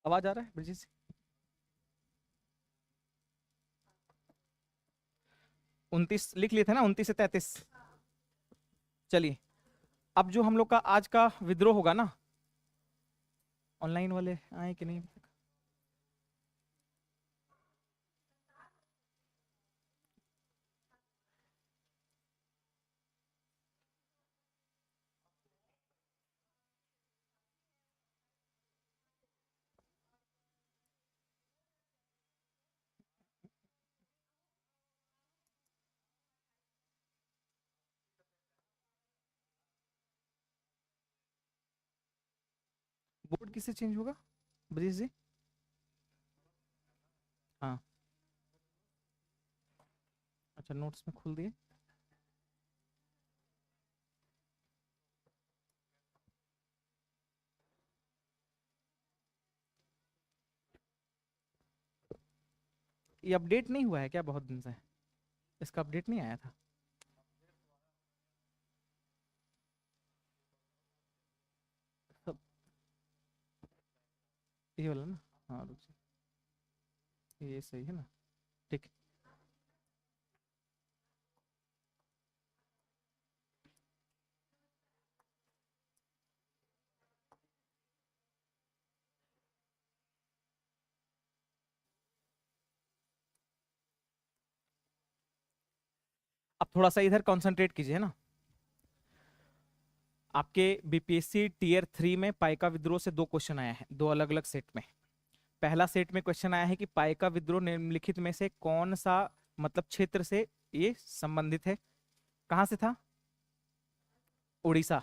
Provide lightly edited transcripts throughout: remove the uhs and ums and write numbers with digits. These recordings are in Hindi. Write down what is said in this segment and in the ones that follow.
आवाज आ रहा है ब्रिजेश? 29 लिख लिए थे ना, 29 से 33। चलिए, अब जो हम लोग का आज का विद्रोह होगा ना, ऑनलाइन वाले आए कि नहीं? बोर्ड किससे चेंज होगा ब्रिजेश जी? हाँ, अच्छा, नोट्स में खोल दिए। ये अपडेट नहीं हुआ है क्या बहुत दिन से? इसका अपडेट नहीं आया था? सब ये वाला ना? हाँ, रुक जाओ, ये सही है ना? ठीक है। अब थोड़ा सा इधर कंसंट्रेट कीजिए ना। आपके बीपीएससी टीयर 3 में पाइका विद्रोह से 2 क्वेश्चन आया है, 2 अलग अलग सेट में। पहला सेट में क्वेश्चन आया है कि पाइका विद्रोह निम्नलिखित में से कौन सा मतलब क्षेत्र से ये संबंधित है? कहां से था? उड़ीसा,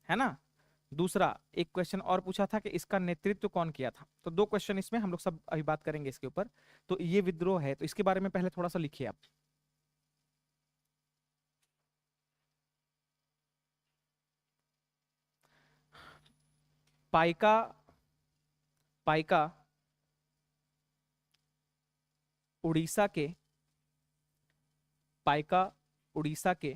है ना? दूसरा एक क्वेश्चन और पूछा था कि इसका नेतृत्व कौन किया था। तो 2 क्वेश्चन इसमें हम लोग सब अभी बात करेंगे इसके ऊपर। तो ये विद्रोह है, तो इसके बारे में पहले थोड़ा सा लिखिए आप। पाइका, पाइका उड़ीसा के, पाइका उड़ीसा के,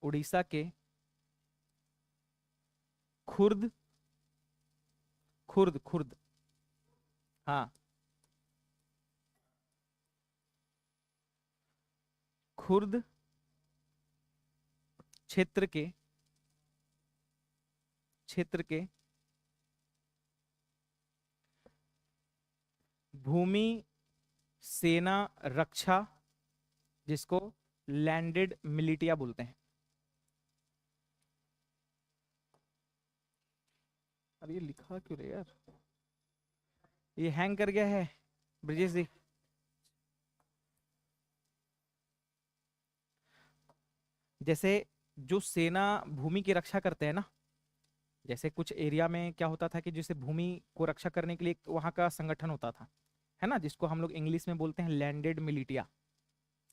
उड़ीसा के खुर्द, खुर्द खुर्द, हाँ, खुर्द क्षेत्र के, क्षेत्र के भूमि सेना रक्षा, जिसको लैंडेड मिलिटिया बोलते हैं। अरे ये लिखा क्यों रे यार, ये हैंग कर गया है ब्रिजेश जी। जैसे जो सेना भूमि की रक्षा करते हैं ना, जैसे कुछ एरिया में क्या होता था कि जैसे भूमि को रक्षा करने के लिए वहां का संगठन होता था, है ना, जिसको हम लोग इंग्लिश में बोलते हैं लैंडेड मिलिटिया,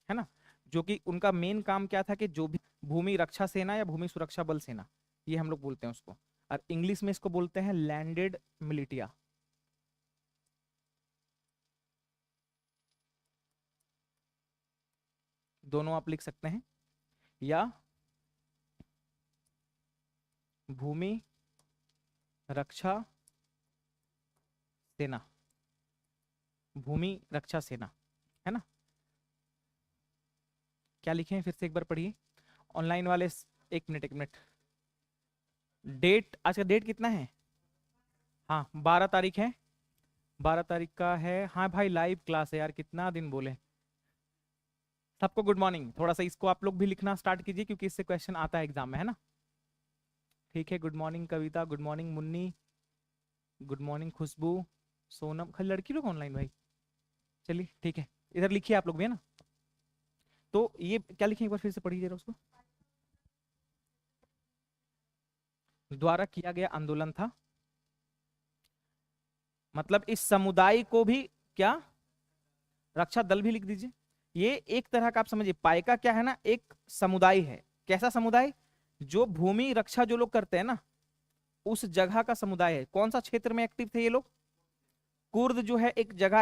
है ना? जो कि उनका मेन काम क्या था कि जो भी भूमि रक्षा सेना या भूमि सुरक्षा बल सेना, ये हम लोग बोलते हैं उसको, और इंग्लिश में इसको बोलते हैं लैंडेड मिलिटिया। दोनों आप लिख सकते हैं, या भूमि रक्षा सेना, भूमि रक्षा सेना, है ना? क्या लिखे हैं फिर से एक बार पढ़िए ऑनलाइन वाले। एक मिनट, एक मिनट। डेट, आज का डेट कितना है? हाँ, 12 तारीख है, 12 तारीख का है। हाँ भाई, लाइव क्लास है यार, कितना दिन बोले। सबको गुड मॉर्निंग। थोड़ा सा इसको आप लोग भी लिखना स्टार्ट कीजिए, क्योंकि इससे क्वेश्चन आता है एग्जाम में, है ना? ठीक है, good morning Kavita, good morning Munni, good morning Khushboo, Sonam. खाली लड़की लोग ऑनलाइन भाई? चलिए ठीक है, इधर लिखिए आप लोग भी, है ना? तो ये क्या लिखे, एक बार फिर से पढ़िए जरा उसको। द्वारा किया गया आंदोलन था, मतलब इस समुदाय को भी क्या, रक्षा दल भी लिख दीजिए। ये एक तरह का आप समझिए, पाइका क्या है ना, एक समुदाय है। कैसा समुदाय? जो भूमि रक्षा जो लोग करते हैं ना, उस जगह का समुदाय है। कौन सा क्षेत्र में एक्टिव थे ये लोग? कुर्द जो है एक जगह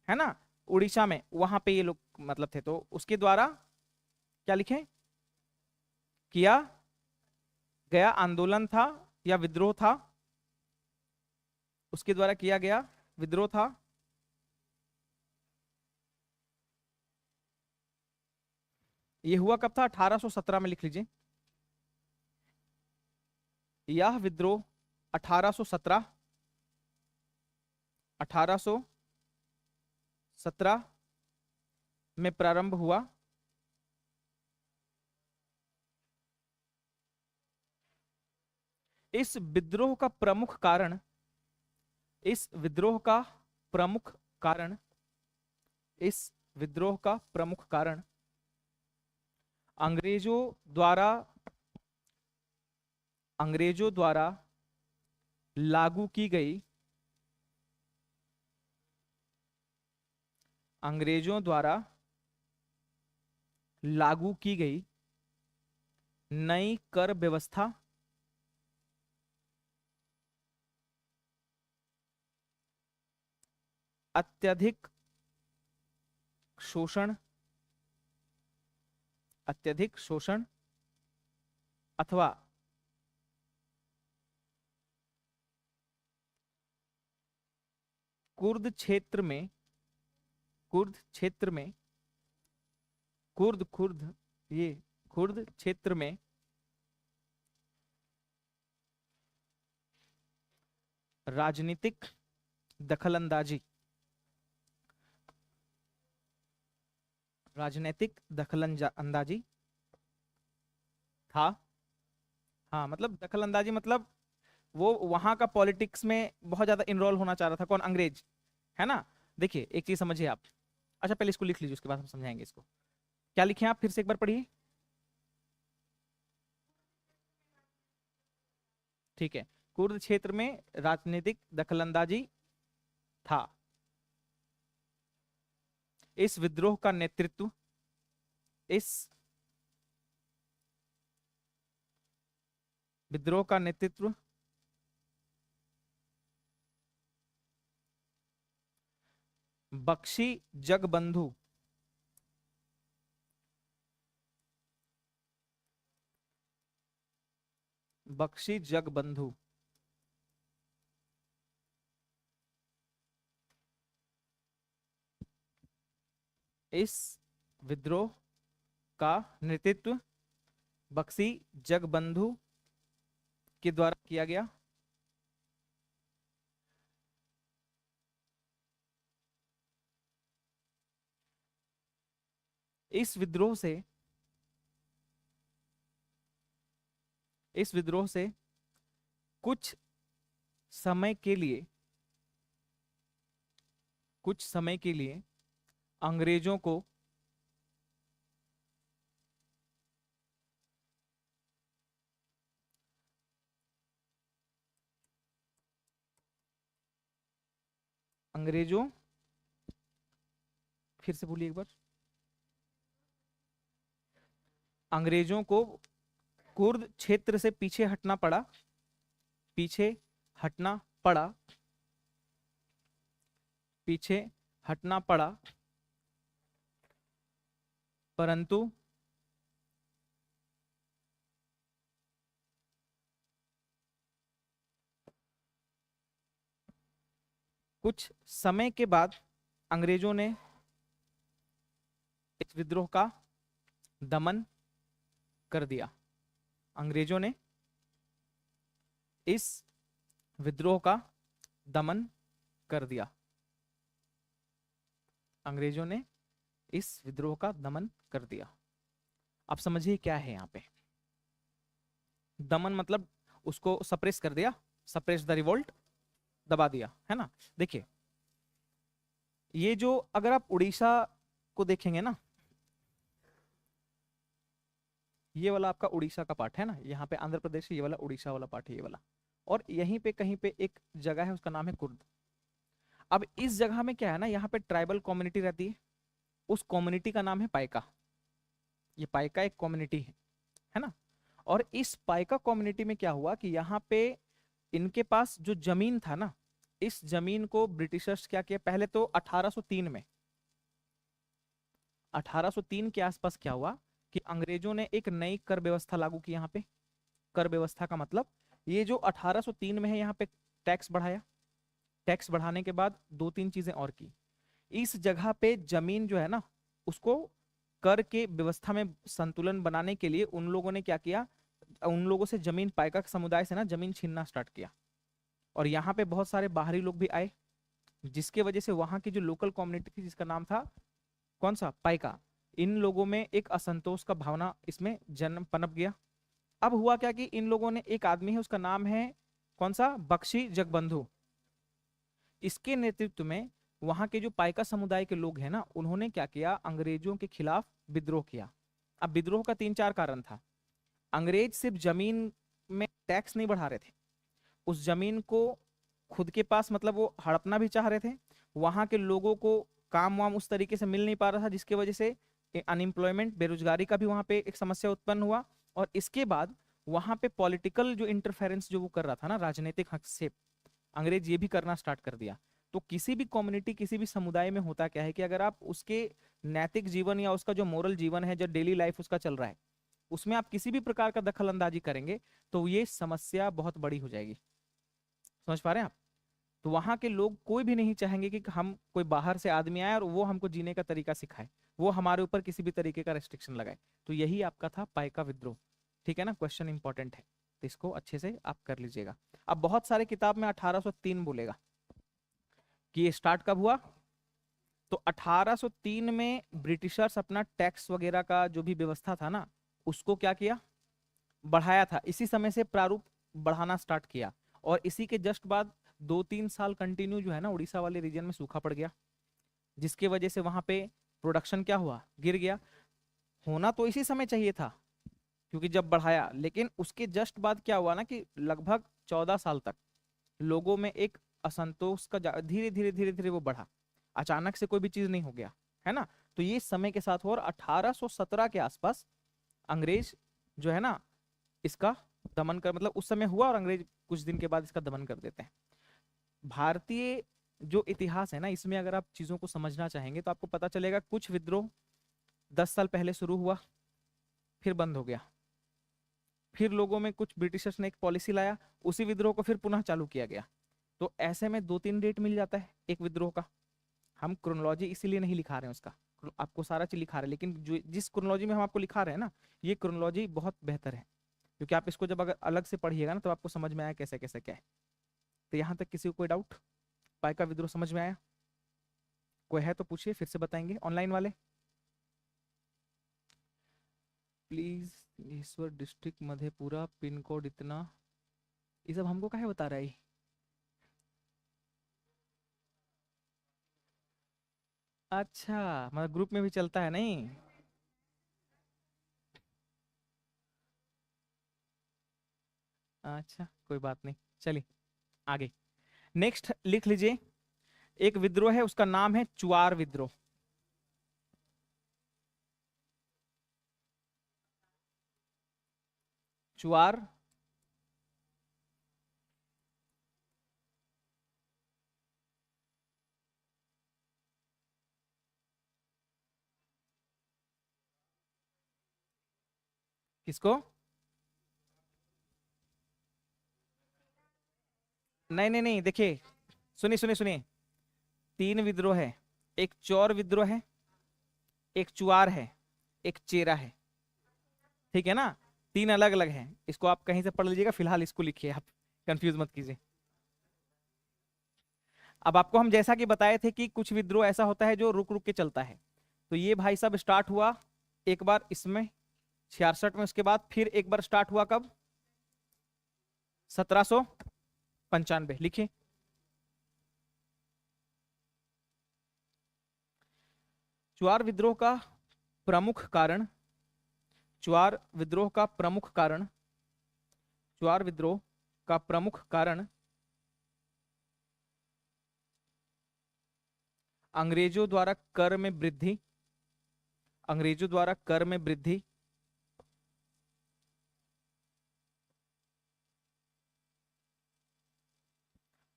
है ना, उड़ीसा में, वहां पे ये लोग मतलब थे। तो उसके द्वारा क्या लिखें? किया गया आंदोलन था, या विद्रोह था, उसके द्वारा किया गया विद्रोह था। ये हुआ कब था? 1817 में लिख लीजिए। यह विद्रोह 1817 1817 में प्रारंभ हुआ। इस विद्रोह का प्रमुख कारण इस विद्रोह का प्रमुख कारण इस विद्रोह का प्रमुख कारण अंग्रेजों द्वारा लागू की गई अंग्रेजों द्वारा लागू की गई नई कर व्यवस्था, अत्यधिक शोषण अथवा कुर्द क्षेत्र में कुर्द क्षेत्र में कुर्द कुर्द ये कुर्द क्षेत्र में राजनीतिक दखलंदाजी अंदाजी था। हाँ, मतलब दखल अंदाजी मतलब वो वहां का पॉलिटिक्स में बहुत ज्यादा इन्वॉल्व होना चाह रहा था। कौन? अंग्रेज, है ना। देखिए एक चीज समझिए आप। अच्छा पहले इसको लिख लीजिए, उसके बाद हम समझाएंगे इसको। क्या लिखे आप? फिर से एक बार पढ़िए। ठीक है, कुर्द क्षेत्र में राजनीतिक दखलंदाजी था। इस विद्रोह का नेतृत्व इस विद्रोह का नेतृत्व बख्शी जगबंधु इस विद्रोह का नेतृत्व बख्शी जगबंधु के द्वारा किया गया। इस विद्रोह से कुछ समय के लिए अंग्रेजों को फिर से बोलिए एक बार। अंग्रेजों को कुर्द क्षेत्र से पीछे हटना पड़ा पीछे हटना पड़ा परंतु कुछ समय के बाद अंग्रेजों ने इस विद्रोह का दमन कर दिया। अंग्रेजों ने इस विद्रोह का दमन कर दिया। अंग्रेजों ने इस विद्रोह का दमन कर दिया। आप समझिए क्या है यहां पे। दमन मतलब उसको सप्रेस कर दिया, सप्रेस द रिवोल्ट, दबा दिया, है ना। देखिए ये जो अगर आप उड़ीसा को देखेंगे ना, ये वाला आपका उड़ीसा का पार्ट है ना, यहाँ पे आंध्र प्रदेश, ये वाला उड़ीसा वाला पार्ट है ये वाला, और यहीं पे कहीं पे एक जगह है उसका नाम है कुर्द। अब इस जगह में क्या है ना, यहाँ पे ट्राइबल कम्युनिटी रहती है, उस कम्युनिटी का नाम है पाइका। ये पाइका एक कम्युनिटी है ना। और इस पाइका कम्युनिटी में क्या हुआ कि यहाँ पे इनके पास जो जमीन था ना, इस जमीन को ब्रिटिशर्स क्या किया, पहले तो 1803 में 1803 के आसपास क्या हुआ कि अंग्रेजों ने एक नई कर व्यवस्था लागू की। यहाँ पे कर व्यवस्था का मतलब ये जो 1803 में है यहाँ पे टैक्स बढ़ाया, टैक्स बढ़ाने के बाद दो तीन चीजें और की। इस जगह पे जमीन जो है ना, उसको कर के व्यवस्था में संतुलन बनाने के लिए उन लोगों ने क्या किया, उन लोगों से जमीन, पाइका समुदाय से ना जमीन छीनना स्टार्ट किया। और यहाँ पे बहुत सारे बाहरी लोग भी आए, जिसके वजह से वहां की जो लोकल कम्युनिटी थी, जिसका नाम था कौन सा, पाइका, इन लोगों में एक असंतोष का भावना इसमें जन्म पनप गया। अब हुआ क्या कि इन लोगों ने, एक आदमी है उसका नाम है कौन सा, बख्शी जगबंधु, इसके नेतृत्व में वहां के जो पाइका समुदाय के लोग हैं ना, उन्होंने क्या किया, अंग्रेजों के खिलाफ विद्रोह किया। अब विद्रोह का तीन चार कारण था। अंग्रेज सिर्फ जमीन में टैक्स नहीं बढ़ा रहे थे, उस जमीन को खुद के पास मतलब वो हड़पना भी चाह रहे थे। वहां के लोगों को काम वाम उस तरीके से मिल नहीं पा रहा था, जिसकी वजह से अनएम्प्लॉयमेंट, बेरोजगारी का भी वहां पे एक समस्या उत्पन्न हुआ। और इसके बाद वहां पे पॉलिटिकल जो इंटरफेरेंस जो वो कर रहा था ना, राजनीतिक हस्तक्षेप, अंग्रेज ये भी करना स्टार्ट कर दिया। तो किसी भी कम्युनिटी, किसी भी समुदाय में होता क्या है कि अगर आप उसके नैतिक जीवन या उसका जो मोरल जीवन है, जो डेली लाइफ उसका चल रहा है, उसमें आप किसी भी प्रकार का दखल अंदाजी करेंगे तो ये समस्या बहुत बड़ी हो जाएगी। समझ पा रहे हैं आप? तो वहां के लोग कोई भी नहीं चाहेंगे कि हम, कोई बाहर से आदमी आए और वो हमको जीने का तरीका सिखाए, वो हमारे ऊपर किसी भी तरीके का रेस्ट्रिक्शन लगाए। तो यही आपका था पाइका विद्रोह। ठीक है ना, क्वेश्चन इंपॉर्टेंट है, तो इसको अच्छे से आप कर लीजिएगा। अब बहुत सारे किताब में 1803 बोलेगा कि ये स्टार्ट कब हुआ। तो 1803 में ब्रिटिशर्स अपना टैक्स वगैरह का जो भी व्यवस्था था ना, उसको क्या किया, बढ़ाया था। इसी समय से प्रारूप बढ़ाना स्टार्ट किया। और इसी के जस्ट बाद 2-3 साल कंटिन्यू जो है ना, उड़ीसा वाले रीजन में सूखा पड़ गया, जिसके वजह से वहां पे प्रोडक्शन क्या हुआ, गिर गया। होना तो इसी समय चाहिए था, क्योंकि जब बढ़ाया, लेकिन उसके जस्ट बाद क्या हुआ ना कि लगभग 14 साल तक लोगों में एक असंतोष का धीरे धीरे धीरे धीरे वो बढ़ा। अचानक से कोई भी चीज नहीं हो गया, है ना। तो ये समय के साथ हुआ, और 1817 के आसपास अंग्रेज जो है ना, इसका दमन कर, मतलब उस समय हुआ और अंग्रेज कुछ दिन के बाद इसका दमन कर देते हैं। भारतीय जो इतिहास है ना, इसमें अगर आप चीजों को समझना चाहेंगे तो आपको पता चलेगा, कुछ विद्रोह 10 साल पहले शुरू हुआ, फिर बंद हो गया। फिर लोगों में कुछ ब्रिटिशर्स ने एक पॉलिसी लाया, उसी विद्रोह को फिर पुनः चालू किया गया। तो ऐसे में 2-3 डेट मिल जाता है एक विद्रोह का। हम क्रोनोलॉजी इसीलिए नहीं लिखा रहे हैं उसका, आपको सारा चीज लिखा रहे हैं, लेकिन जो जिस क्रोनोलॉजी में हम आपको लिखा रहे हैं ना, ये क्रोनोलॉजी बहुत बेहतर है, क्योंकि आप इसको जब अगर अलग से पढ़िएगा ना, तो आपको समझ में आया कैसे कैसे क्या है। तो यहाँ तक किसी को कोई डाउट, पाइका विद्रोह समझ में आया? कोई है तो पूछिए, फिर से बताएंगे ऑनलाइन वाले। Please, Ishwar district Madhepura, pin code इतना, ये सब हमको काहे बता रहा है? अच्छा, मतलब ग्रुप में भी चलता है नहीं। अच्छा, कोई बात नहीं, चलिए आगे। नेक्स्ट लिख लीजिए, एक विद्रोह है, उसका नाम है चुआर विद्रोह। चुआर, किसको? नहीं नहीं नहीं, देखिए, सुनिए सुनिए सुनिए, तीन विद्रोह है। एक चौर विद्रोह है, एक चुआर है, एक चेरा है। ठीक है ना, तीन अलग अलग हैं। इसको आप कहीं से पढ़ लीजिएगा, फिलहाल इसको लिखिए आप, कंफ्यूज मत कीजिए। अब आपको हम जैसा कि बताए थे कि कुछ विद्रोह ऐसा होता है जो रुक रुक के चलता है। तो ये भाई साहब स्टार्ट हुआ एक बार इसमें 66 में, उसके बाद फिर एक बार स्टार्ट हुआ कब, 1795, लिखिए। चुआर विद्रोह का प्रमुख कारण, चुआर विद्रोह का प्रमुख कारण, चुआर विद्रोह का प्रमुख कारण अंग्रेजों द्वारा कर में वृद्धि, अंग्रेजों द्वारा कर में वृद्धि,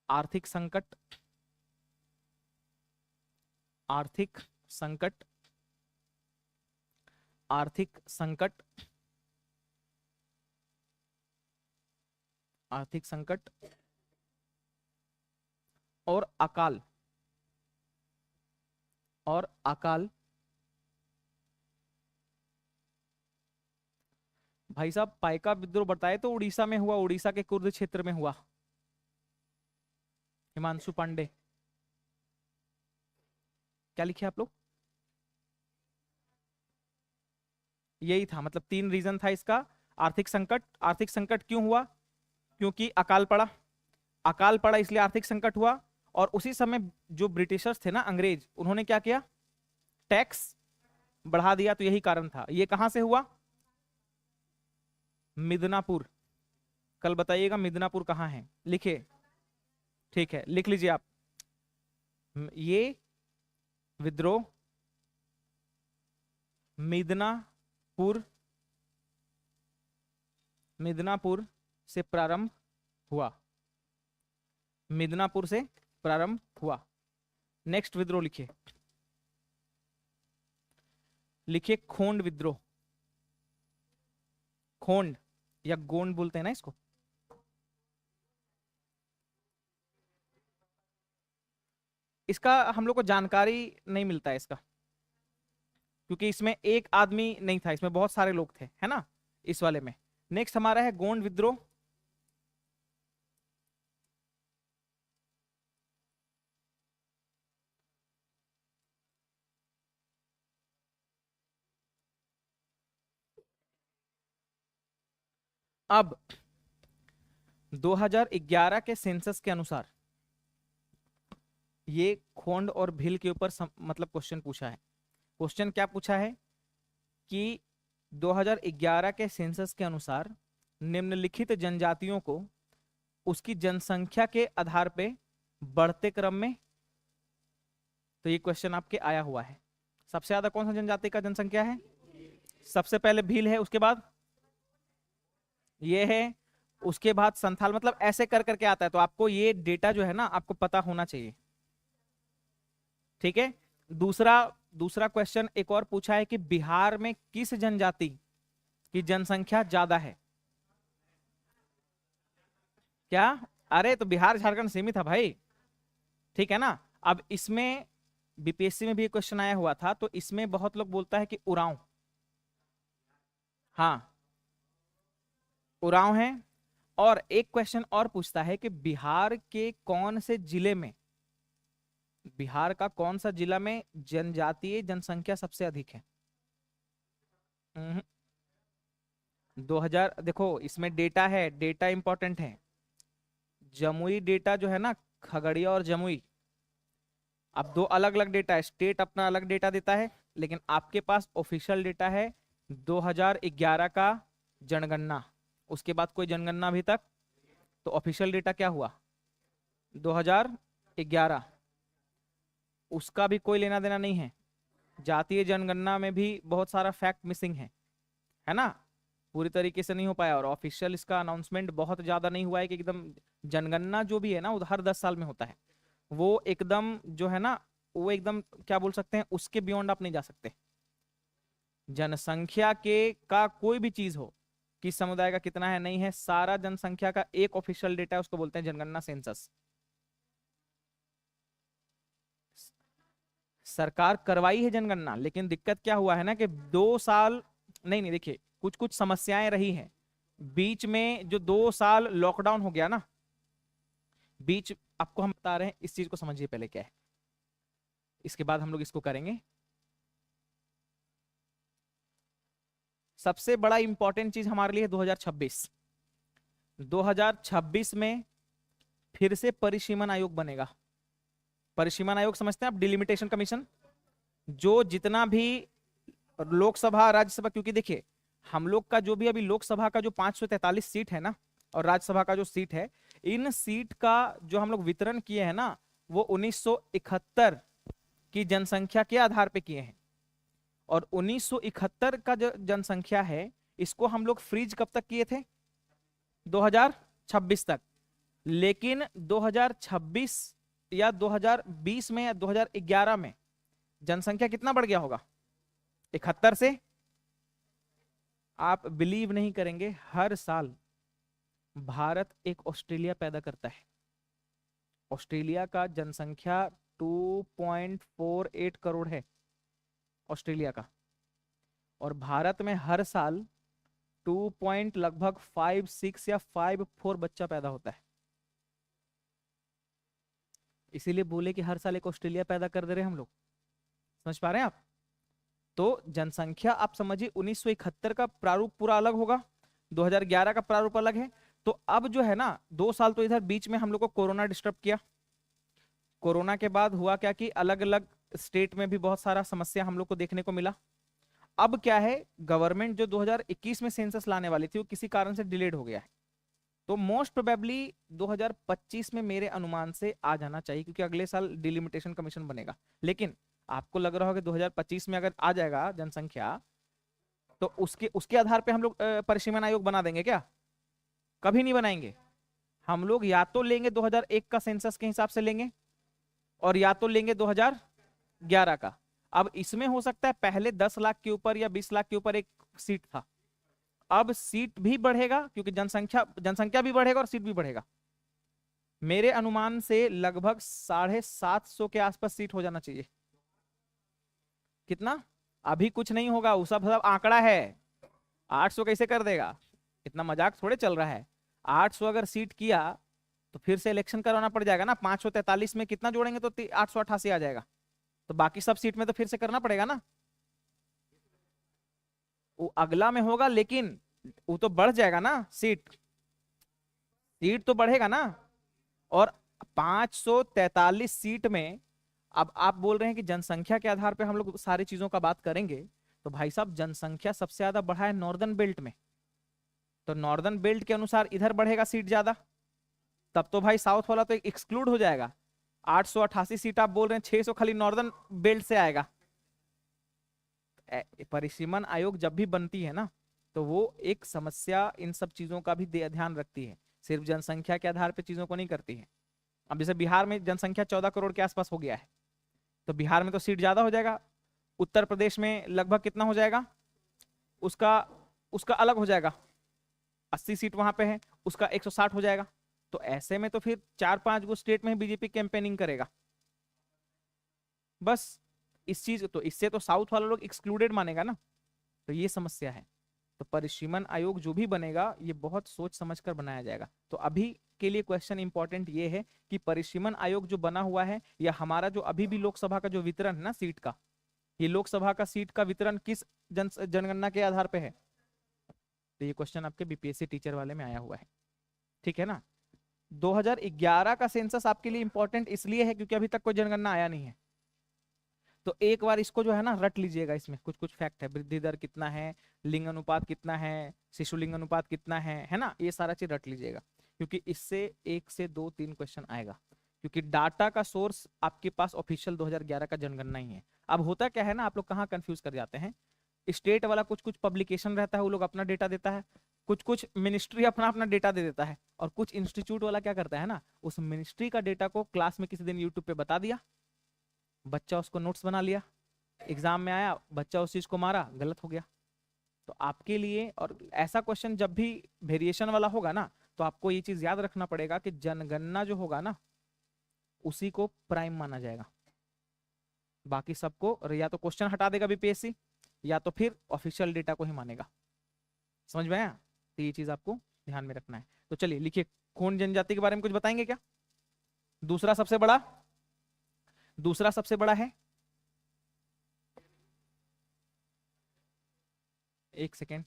आर्थिक संकट, आर्थिक संकट, आर्थिक संकट, आर्थिक संकट और अकाल, और अकाल। भाई साहब पाइका विद्रोह बताए तो उड़ीसा में हुआ, उड़ीसा के कुर्द क्षेत्र में हुआ। हिमांशु पांडे, क्या लिखे आप लोग? यही था, मतलब 3 रीजन था इसका। आर्थिक संकट, आर्थिक संकट क्यों हुआ? क्योंकि अकाल पड़ा, अकाल पड़ा इसलिए आर्थिक संकट हुआ। और उसी समय जो ब्रिटिशर्स थे ना, अंग्रेज, उन्होंने क्या किया? टैक्स बढ़ा दिया, तो यही कारण था। ये कहां से हुआ? मिदनापुर। कल बताइएगा मिदनापुर कहाँ है, लिखे। ठीक है, लिख लीजिए आप। ये विद्रोह मिदनापुर, मिदनापुर से प्रारंभ हुआ, मिदनापुर से प्रारंभ हुआ। नेक्स्ट विद्रोह लिखिए, लिखिए खोंड विद्रोह। खोंड या गोंड बोलते हैं ना इसको। इसका हम लोग को जानकारी नहीं मिलता है इसका, क्योंकि इसमें एक आदमी नहीं था, इसमें बहुत सारे लोग थे, है ना, इस वाले में। नेक्स्ट हमारा है गोंड विद्रोह। अब 2011 के सेंसस के अनुसार ये खोंड और भील के ऊपर मतलब क्वेश्चन पूछा है। क्वेश्चन क्या पूछा है कि 2011 के सेंसस के अनुसार निम्नलिखित जनजातियों को उसकी जनसंख्या के आधार पे बढ़ते क्रम में, तो ये क्वेश्चन आपके आया हुआ है। सबसे ज्यादा कौन सा जनजाति का जनसंख्या है? सबसे पहले भील है, उसके बाद ये है, उसके बाद संथाल, मतलब ऐसे कर करके आता है। तो आपको ये डेटा जो है ना, आपको पता होना चाहिए। ठीक है। दूसरा दूसरा क्वेश्चन एक और पूछा है कि बिहार में किस जनजाति की जनसंख्या ज्यादा है? क्या? अरे तो बिहार झारखंड सीमित है भाई, ठीक है ना। अब इसमें बीपीएससी में भी एक क्वेश्चन आया हुआ था, तो इसमें बहुत लोग बोलता है कि उरांव, हाँ उरांव है। और एक क्वेश्चन और पूछता है कि बिहार के कौन से जिले में, बिहार का कौन सा जिला में जनजातीय जनसंख्या सबसे अधिक है? 2000, देखो इसमें डेटा है, डेटा इंपॉर्टेंट है। जमुई डेटा जो है ना, खगड़िया और जमुई, अब 2 अलग अलग डेटा है। स्टेट अपना अलग डेटा देता है, लेकिन आपके पास ऑफिशियल डेटा है 2011 का जनगणना। उसके बाद कोई जनगणना अभी तक, तो ऑफिशियल डेटा क्या हुआ? 2011। उसका भी कोई लेना देना नहीं है। जातीय जनगणना में भी बहुत सारा फैक्ट मिसिंग है ना, पूरी तरीके से नहीं हो पाया। और ऑफिशियल इसका अनाउंसमेंट बहुत ज्यादा नहीं हुआ है कि एकदम जनगणना जो भी है ना, वो हर 10 साल में होता है। वो एकदम जो है ना, वो एकदम क्या बोल सकते हैं, उसके बियॉन्ड आप नहीं जा सकते। जनसंख्या के का कोई भी चीज हो, किस समुदाय का कितना है नहीं है, सारा जनसंख्या का एक ऑफिशियल डेटा है, उसको बोलते हैं जनगणना, सेंसस। सरकार करवाई है जनगणना, लेकिन दिक्कत क्या हुआ है ना कि 2 साल, नहीं नहीं, देखिए कुछ कुछ समस्याएं रही हैं बीच में। जो 2 साल लॉकडाउन हो गया ना बीच, आपको हम बता रहे हैं, इस चीज को समझिए पहले क्या है, इसके बाद हम लोग इसको करेंगे। सबसे बड़ा इंपॉर्टेंट चीज हमारे लिए 2026, 2026 में फिर से परिसीमन आयोग बनेगा। परिसीमन आयोग समझते हैं आप? Delimitation commission. जो जितना भी लोकसभा राज्यसभा, क्योंकि देखिए हम लोग का जो भी अभी लोकसभा का जो 543 सीट है ना, और राज्यसभा का जो सीट है, इन सीट का जो हम लोग वितरण किए हैं ना, वो 1971 की जनसंख्या के आधार पे किए हैं। और 1971 का जो जनसंख्या है, इसको हम लोग फ्रीज कब तक किए थे? 2026 तक। लेकिन 2026 या 2020 में या 2011 में जनसंख्या कितना बढ़ गया होगा? 71 से, आप बिलीव नहीं करेंगे, हर साल भारत एक ऑस्ट्रेलिया पैदा करता है। ऑस्ट्रेलिया का जनसंख्या 2.48 करोड़ है ऑस्ट्रेलिया का, और भारत में हर साल 2 पॉइंट लगभग 5 6 या 5 4 बच्चा पैदा होता है। इसीलिए बोले कि हर साल एक ऑस्ट्रेलिया पैदा कर दे रहे हम लोग। समझ पा रहे हैं आप? तो जनसंख्या आप समझिए 1971 का प्रारूप पूरा अलग होगा, 2011 का प्रारूप अलग है। तो अब जो है ना 2 साल तो इधर बीच में हम लोग को कोरोना डिस्टर्ब किया। कोरोना के बाद हुआ क्या कि अलग अलग स्टेट में भी बहुत सारा समस्या हम लोग को देखने को मिला। अब क्या है, गवर्नमेंट जो 2021 में सेंसस लाने वाली थी वो किसी कारण से डिलेड हो गया है। तो मोस्ट प्रोबेबली 2025 में मेरे अनुमान से आ जाना चाहिए, क्योंकि अगले साल डिलिमिटेशन कमीशन बनेगा। लेकिन आपको लग रहा होगा कि 2025 में अगर आ जाएगा जनसंख्या तो उसके उसके आधार पे हम लोग परिसीमन आयोग बना देंगे क्या? कभी नहीं बनाएंगे। हम लोग या तो लेंगे 2001 का सेंसस के हिसाब से लेंगे, और या तो लेंगे 2011 का। अब इसमें हो सकता है पहले 10 लाख के ऊपर या 20 लाख के ऊपर एक सीट था, अब सीट भी बढ़ेगा क्योंकि जनसंख्या जनसंख्या भी बढ़ेगा और सीट भी बढ़ेगा। मेरे अनुमान से लगभग 750 के आसपास सीट हो जाना चाहिए। कितना? अभी कुछ नहीं होगा, वो सब सब आंकड़ा है। 800 कैसे कर देगा? इतना मजाक थोड़े चल रहा है। 800 अगर सीट किया तो फिर से इलेक्शन करवाना पड़ जाएगा ना। 543 में कितना जोड़ेंगे तो 888 आ जाएगा, तो बाकी सब सीट में तो फिर से करना पड़ेगा ना। वो अगला में होगा, लेकिन वो तो बढ़ जाएगा ना, सीट सीट तो बढ़ेगा ना। और 543 सीट में अब आप बोल रहे हैं कि जनसंख्या के आधार पे हम लोग सारी चीजों का बात करेंगे, तो भाई साहब जनसंख्या सबसे ज्यादा बढ़ा है नॉर्दर्न बेल्ट में, तो नॉर्दर्न बेल्ट के अनुसार इधर बढ़ेगा सीट ज्यादा, तब तो भाई साउथ वाला तो एक्सक्लूड हो जाएगा। 888 सीट आप बोल रहे हैं, 600 खाली नॉर्दर्न बेल्ट से आएगा। परिसीमन आयोग जब भी बनती है ना, तो वो एक समस्या इन सब चीजों का भी ध्यान रखती है, सिर्फ जनसंख्या के आधार पर चीजों को नहीं करती है। अब जैसे बिहार में जनसंख्या 14 करोड़ के आसपास हो गया है, तो बिहार में तो सीट ज्यादा हो जाएगा। उत्तर प्रदेश में लगभग कितना हो जाएगा, उसका उसका अलग हो जाएगा, 80 सीट वहां पे है, उसका 160 हो जाएगा। तो ऐसे में तो फिर 4 5 गो स्टेट में बीजेपी कैंपेनिंग करेगा बस। इस चीज तो इससे तो साउथ वाला लोग एक्सक्लूडेड मानेगा ना, तो ये समस्या है। तो परिसीमन आयोग जो भी बनेगा ये बहुत सोच समझ कर बनाया जाएगा। तो अभी के लिए क्वेश्चन इंपॉर्टेंट ये है कि परिसीमन आयोग जो बना हुआ है, या हमारा जो अभी भी लोकसभा का जो वितरण है ना सीट का, ये लोकसभा का सीट का वितरण किस जनगणना के आधार पे है? तो ये क्वेश्चन आपके बीपीएससी टीचर वाले में आया हुआ है, ठीक है ना। 2011 का सेंसस आपके लिए इंपॉर्टेंट इसलिए है क्योंकि अभी तक कोई जनगणना आया नहीं है। तो एक बार इसको जो है ना रट लीजिएगा, इसमें कुछ कुछ फैक्ट है, वृद्धि दर कितना है, लिंग अनुपात कितना है, शिशु लिंग अनुपात कितना है ना, ये सारा चीज रट लीजिएगा, क्योंकि इससे 1 से 2 3 क्वेश्चन आएगा। क्योंकि डाटा का सोर्स आपके पास ऑफिशियल 2011 का जनगणना ही है। अब होता क्या है ना, आप लोग कहाँ कंफ्यूज कर जाते हैं, स्टेट वाला कुछ कुछ पब्लिकेशन रहता है, वो लोग अपना डेटा देता है, कुछ कुछ मिनिस्ट्री अपना अपना डेटा दे देता है, और कुछ इंस्टीट्यूट वाला क्या करता है ना, उस मिनिस्ट्री का डेटा को क्लास में किसी दिन यूट्यूब पे बता दिया, बच्चा उसको नोट्स बना लिया, एग्जाम में आया बच्चा उस चीज को मारा, गलत हो गया। तो आपके लिए, और ऐसा क्वेश्चन जब भी वेरिएशन वाला होगा ना, तो आपको ये चीज याद रखना पड़ेगा कि जनगणना जो होगा ना उसी को प्राइम माना जाएगा, बाकी सबको या तो क्वेश्चन हटा देगा बीपीएससी, या तो फिर ऑफिशियल डेटा को ही मानेगा। समझ में आया? तो ये चीज आपको ध्यान में रखना है। तो चलिए लिखिए, कौन जनजाति के बारे में कुछ बताएंगे क्या? दूसरा सबसे बड़ा, दूसरा सबसे बड़ा है, एक सेकेंड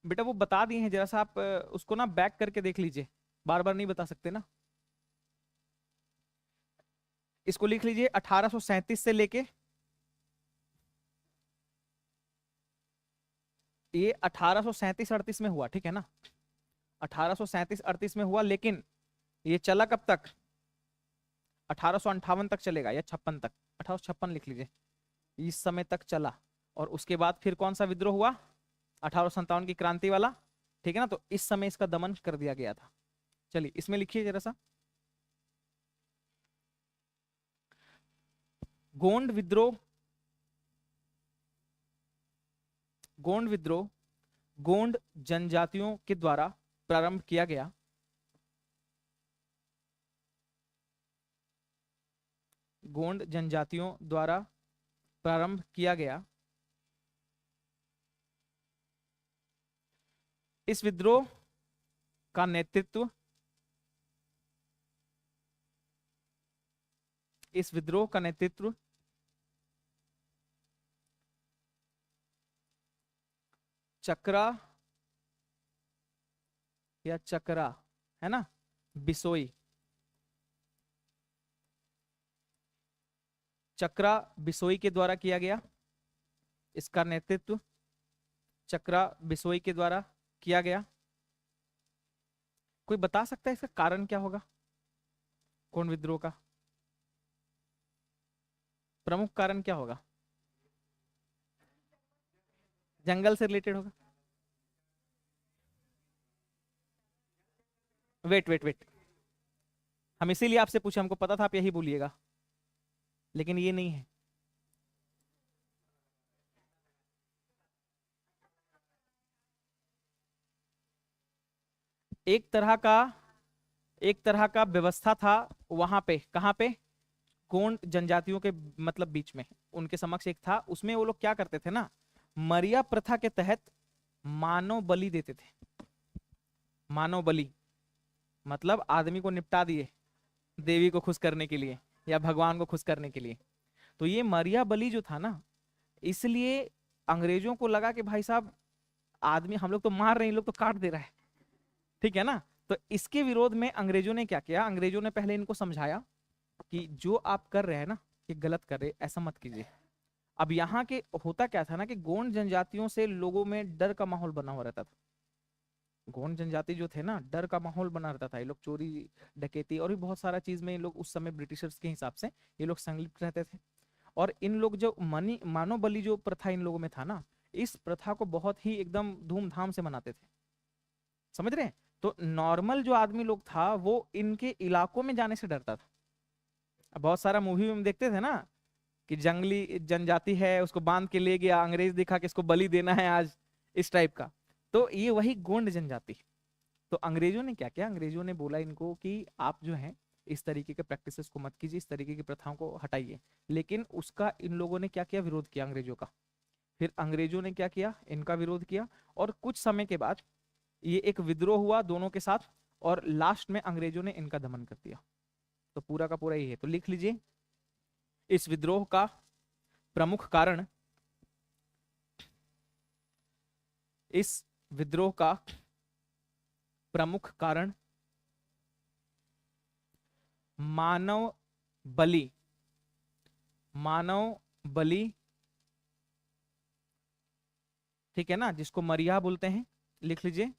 बेटा, वो बता दिए हैं, जरा सा आप उसको ना बैक करके देख लीजिए, बार बार नहीं बता सकते ना। इसको लिख लीजिए 1837 से लेके, ये 1837-38 में हुआ, ठीक है ना, 1837-38 में हुआ, लेकिन ये चला कब तक? 1858 तक चलेगा, या 56 तक, 1856 लिख लीजिए, इस समय तक चला। और उसके बाद फिर कौन सा विद्रोह हुआ? 1857 की क्रांति वाला, ठीक है ना। तो इस समय इसका दमन कर दिया गया था। चलिए इसमें लिखिए जरा सा, गोंड विद्रोह, गोंड विद्रोह गोंड जनजातियों के द्वारा प्रारंभ किया गया। गोंड जनजातियों द्वारा प्रारंभ किया गया। इस विद्रोह का नेतृत्व इस विद्रोह का नेतृत्व चक्रा या चक्रा, है ना, बिसोई, चक्रा बिसोई के द्वारा किया गया। इसका नेतृत्व चक्रा बिसोई के द्वारा किया गया। कोई बता सकता है इसका कारण क्या होगा? कौन विद्रोह का प्रमुख कारण क्या होगा? जंगल से रिलेटेड होगा। वेट वेट वेट, हम इसीलिए आपसे पूछे, हमको पता था आप यही बोलिएगा, लेकिन ये नहीं है। एक तरह का एक तरह का व्यवस्था था वहां पे, कहाँ पे? गोंड जनजातियों के मतलब बीच में, उनके समक्ष एक था। उसमें वो लोग क्या करते थे ना, मरिया प्रथा के तहत मानव बलि देते थे। मानव बलि मतलब आदमी को निपटा दिए देवी को खुश करने के लिए या भगवान को खुश करने के लिए। तो ये मरिया बलि जो था ना, इसलिए अंग्रेजों को लगा कि भाई साहब, आदमी हम लोग तो मार रहे हैं, इन लोग तो काट दे रहा है, ठीक है ना। तो इसके विरोध में अंग्रेजों ने क्या किया, अंग्रेजों ने पहले इनको समझाया कि जो आप कर रहे हैं ना, ये गलत कर रहे, ऐसा मत कीजिए। अब यहाँ के होता क्या था ना कि गोंड जनजातियों से लोगों में डर का माहौल बना हुआ रहता था। गोंड जनजाति जो थे ना, डर का माहौल बना रहता था। ये लोग चोरी डकैती और भी बहुत सारा चीज में ये लोग उस समय ब्रिटिशर्स के हिसाब से ये लोग संलिप्त रहते थे। और इन लोग जो मनी मानव बलि जो प्रथा इन लोगों में था ना, इस प्रथा को बहुत ही एकदम धूमधाम से मनाते थे, समझ रहे हैं। तो नॉर्मल जो आदमी लोग था वो इनके इलाकों में जाने से डरता था। अब बहुत सारा मूवी में हम देखते थे ना कि जंगली जनजाति है, उसको बांध के ले गया अंग्रेज, दिखा कि इसको बलि देना है आज, इस टाइप का। तो ये वही गोंड जनजाति। तो अंग्रेजों ने क्या किया, अंग्रेजों ने बोला इनको कि आप जो है इस तरीके के प्रैक्टिसेस को मत कीजिए, इस तरीके की प्रथाओं को हटाइए। लेकिन उसका इन लोगों ने क्या किया, विरोध किया अंग्रेजों का। फिर अंग्रेजों ने क्या किया, इनका विरोध किया। और कुछ समय के बाद ये एक विद्रोह हुआ दोनों के साथ, और लास्ट में अंग्रेजों ने इनका दमन कर दिया। तो पूरा का पूरा ये है। तो लिख लीजिए, इस विद्रोह का प्रमुख कारण इस विद्रोह का प्रमुख कारण मानव बलि। मानव बलि, ठीक है ना, जिसको मरिया बोलते हैं, लिख लीजिए।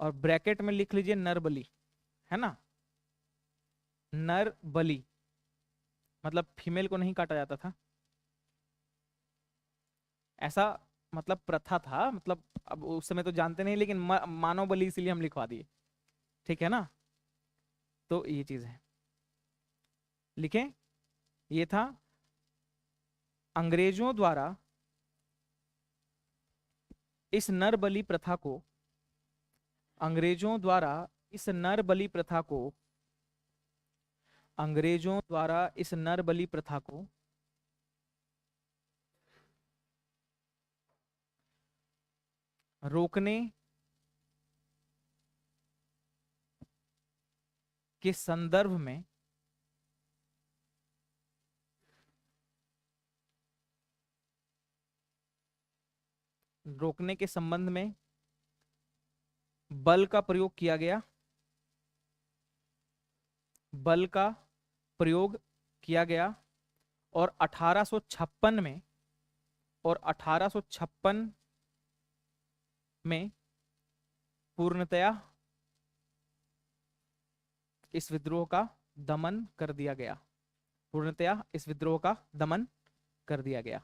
और ब्रैकेट में लिख लीजिए नर बलि, है ना। नर बलि मतलब फीमेल को नहीं काटा जाता था, ऐसा मतलब प्रथा था। मतलब अब उस समय तो जानते नहीं, लेकिन मानव बलि इसीलिए हम लिखवा दिए, ठीक है ना। तो ये चीज है, लिखें। ये था अंग्रेजों द्वारा इस नर बलि प्रथा को, अंग्रेजों द्वारा इस नर बलि प्रथा को, अंग्रेजों द्वारा इस नर बलि प्रथा को रोकने के संदर्भ में रोकने के संबंध में बल का प्रयोग किया गया। बल का प्रयोग किया गया। और 1856 में, और 1856 में पूर्णतया इस विद्रोह का दमन कर दिया गया। पूर्णतया इस विद्रोह का दमन कर दिया गया।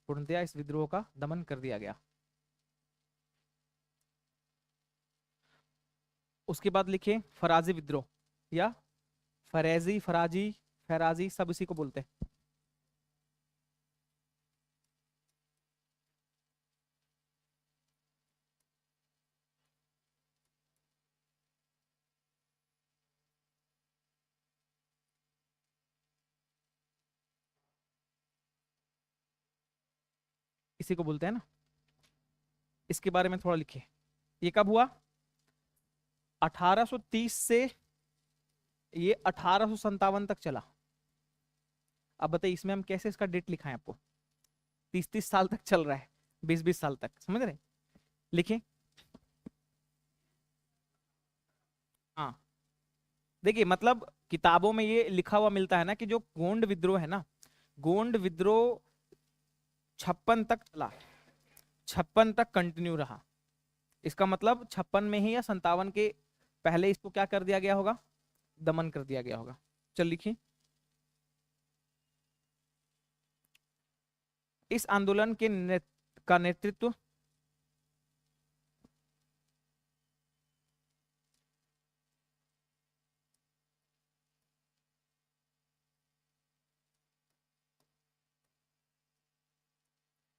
पूर्णतया इस विद्रोह का दमन कर दिया गया। उसके बाद लिखे फराजी विद्रोह, या फरेजी, फराजी, फराजी, सब इसी को बोलते हैं। इसी को बोलते हैं ना। इसके बारे में थोड़ा लिखे। ये कब हुआ? 1830 से ये 1857 तक चला। अब बताइए इसमें हम कैसे इसका डेट लिखाएं आपको? 30-30 साल तक चल रहा है, 20-20 साल तक, समझ रहे? लिखें। हाँ, देखिए मतलब किताबों में ये लिखा हुआ मिलता है ना कि जो गोंड विद्रोह है ना, गोंड विद्रोह 56 तक चला, 56 तक कंटिन्यू रहा। इसका मतलब 56 में ही या 57 के पहले इसको क्या कर दिया गया होगा? दमन कर दिया गया होगा। चल लिखिए। इस आंदोलन के का नेतृत्व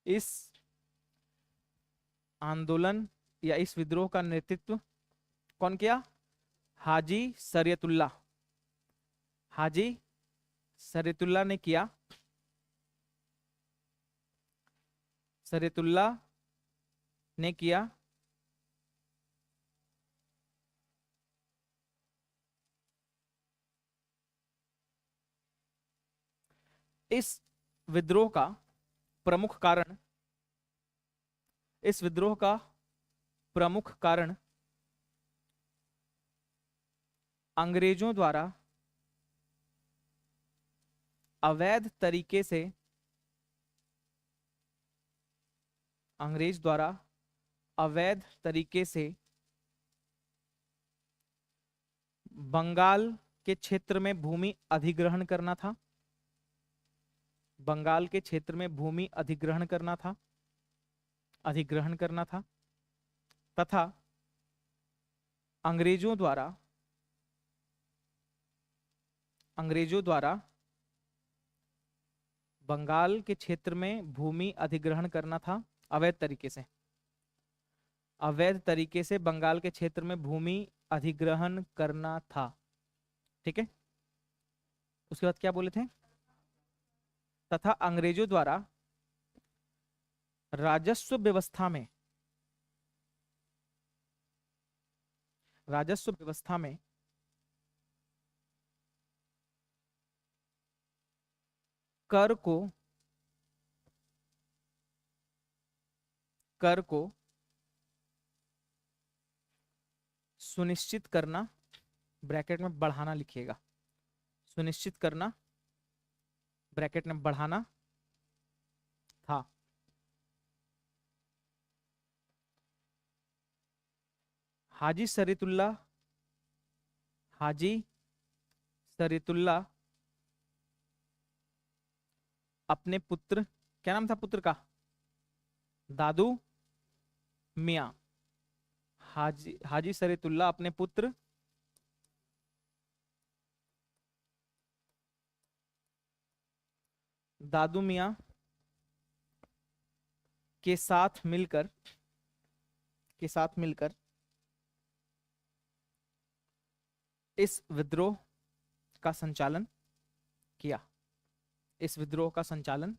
इस आंदोलन या इस विद्रोह का नेतृत्व कौन किया? हाजी शरीयतुल्लाह, हाजी शरीयतुल्लाह ने किया। शरीयतुल्लाह ने किया। इस विद्रोह का प्रमुख कारण, इस विद्रोह का प्रमुख कारण अंग्रेजों द्वारा अवैध तरीके से, अंग्रेज द्वारा अवैध तरीके से बंगाल के क्षेत्र में भूमि अधिग्रहण करना था, बंगाल के क्षेत्र में भूमि अधिग्रहण करना था, अधिग्रहण करना था, तथा अंग्रेजों द्वारा, अंग्रेजों द्वारा बंगाल के क्षेत्र में भूमि अधिग्रहण करना था अवैध तरीके से, अवैध तरीके से बंगाल के क्षेत्र में भूमि अधिग्रहण करना था। ठीक है, उसके बाद क्या बोले थे? तथा अंग्रेजों द्वारा राजस्व व्यवस्था में, राजस्व व्यवस्था में कर को, कर को सुनिश्चित करना, ब्रैकेट में बढ़ाना लिखिएगा, सुनिश्चित करना ब्रैकेट में बढ़ाना था। हाजी शरीयतुल्लाह, हाजी शरीयतुल्लाह अपने पुत्र, क्या नाम था पुत्र का? दादू मियां। हाजी हाजी शरीयतुल्लाह अपने पुत्र दादू मियां के साथ मिलकर, के साथ मिलकर इस विद्रोह का संचालन किया, इस विद्रोह का संचालन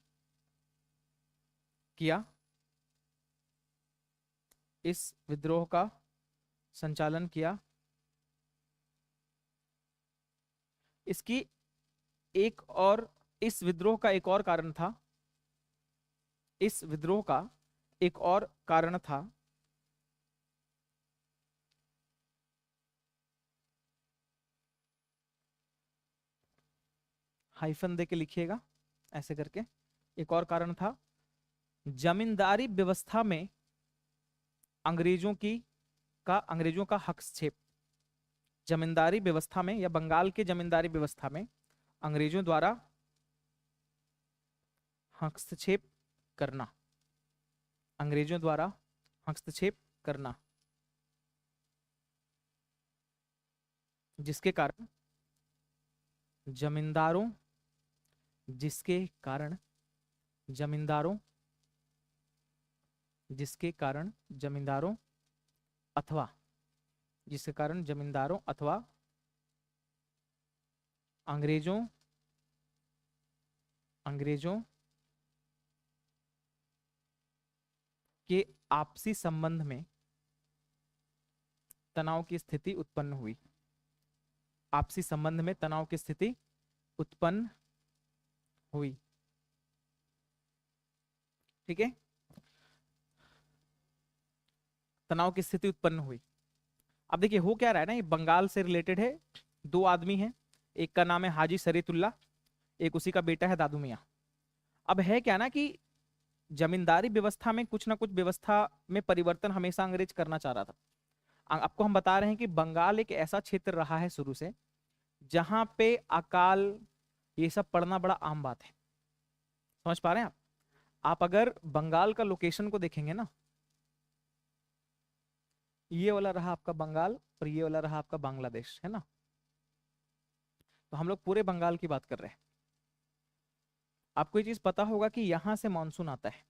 किया, इस विद्रोह का संचालन किया। इसकी एक और, इस विद्रोह का एक और कारण था, इस विद्रोह का एक और कारण था हाइफन दे के लिखिएगा ऐसे करके, एक और कारण था जमींदारी व्यवस्था में अंग्रेजों की का, अंग्रेजों का हस्तक्षेप, जमींदारी व्यवस्था में या बंगाल के जमींदारी व्यवस्था में अंग्रेजों द्वारा हस्तक्षेप करना, अंग्रेजों द्वारा हस्तक्षेप करना, जिसके कारण जमींदारों, जिसके कारण जमींदारों, जिसके कारण जमींदारों अथवा, जिसके कारण जमींदारों अथवा अंग्रेजों, अंग्रेजों के आपसी संबंध में तनाव की स्थिति उत्पन्न हुई। आपसी संबंध में तनाव की स्थिति उत्पन्न हुई। ठीक है, तनाव की स्थिति उत्पन्न हुई। अब देखिए हो क्या रहा है ना, ये बंगाल से रिलेटेड है। दो आदमी हैं, एक का नाम है हाजी शरीतुल्ला, एक उसी का बेटा है दादू मियाँ। अब है क्या ना कि जमींदारी व्यवस्था में कुछ ना कुछ व्यवस्था में परिवर्तन हमेशा अंग्रेज करना चाह रहा था। आपको हम बता रहे हैं कि बंगाल एक ऐसा क्षेत्र रहा है शुरू से जहां पे अकाल ये सब पड़ना बड़ा आम बात है। समझ पा रहे हैं आप अगर बंगाल का लोकेशन को देखेंगे ना, ये वाला रहा आपका बंगाल और ये वाला रहा आपका बांग्लादेश, है ना। तो हम लोग पूरे बंगाल की बात कर रहे हैं। आपको ये चीज पता होगा कि यहां से मानसून आता है।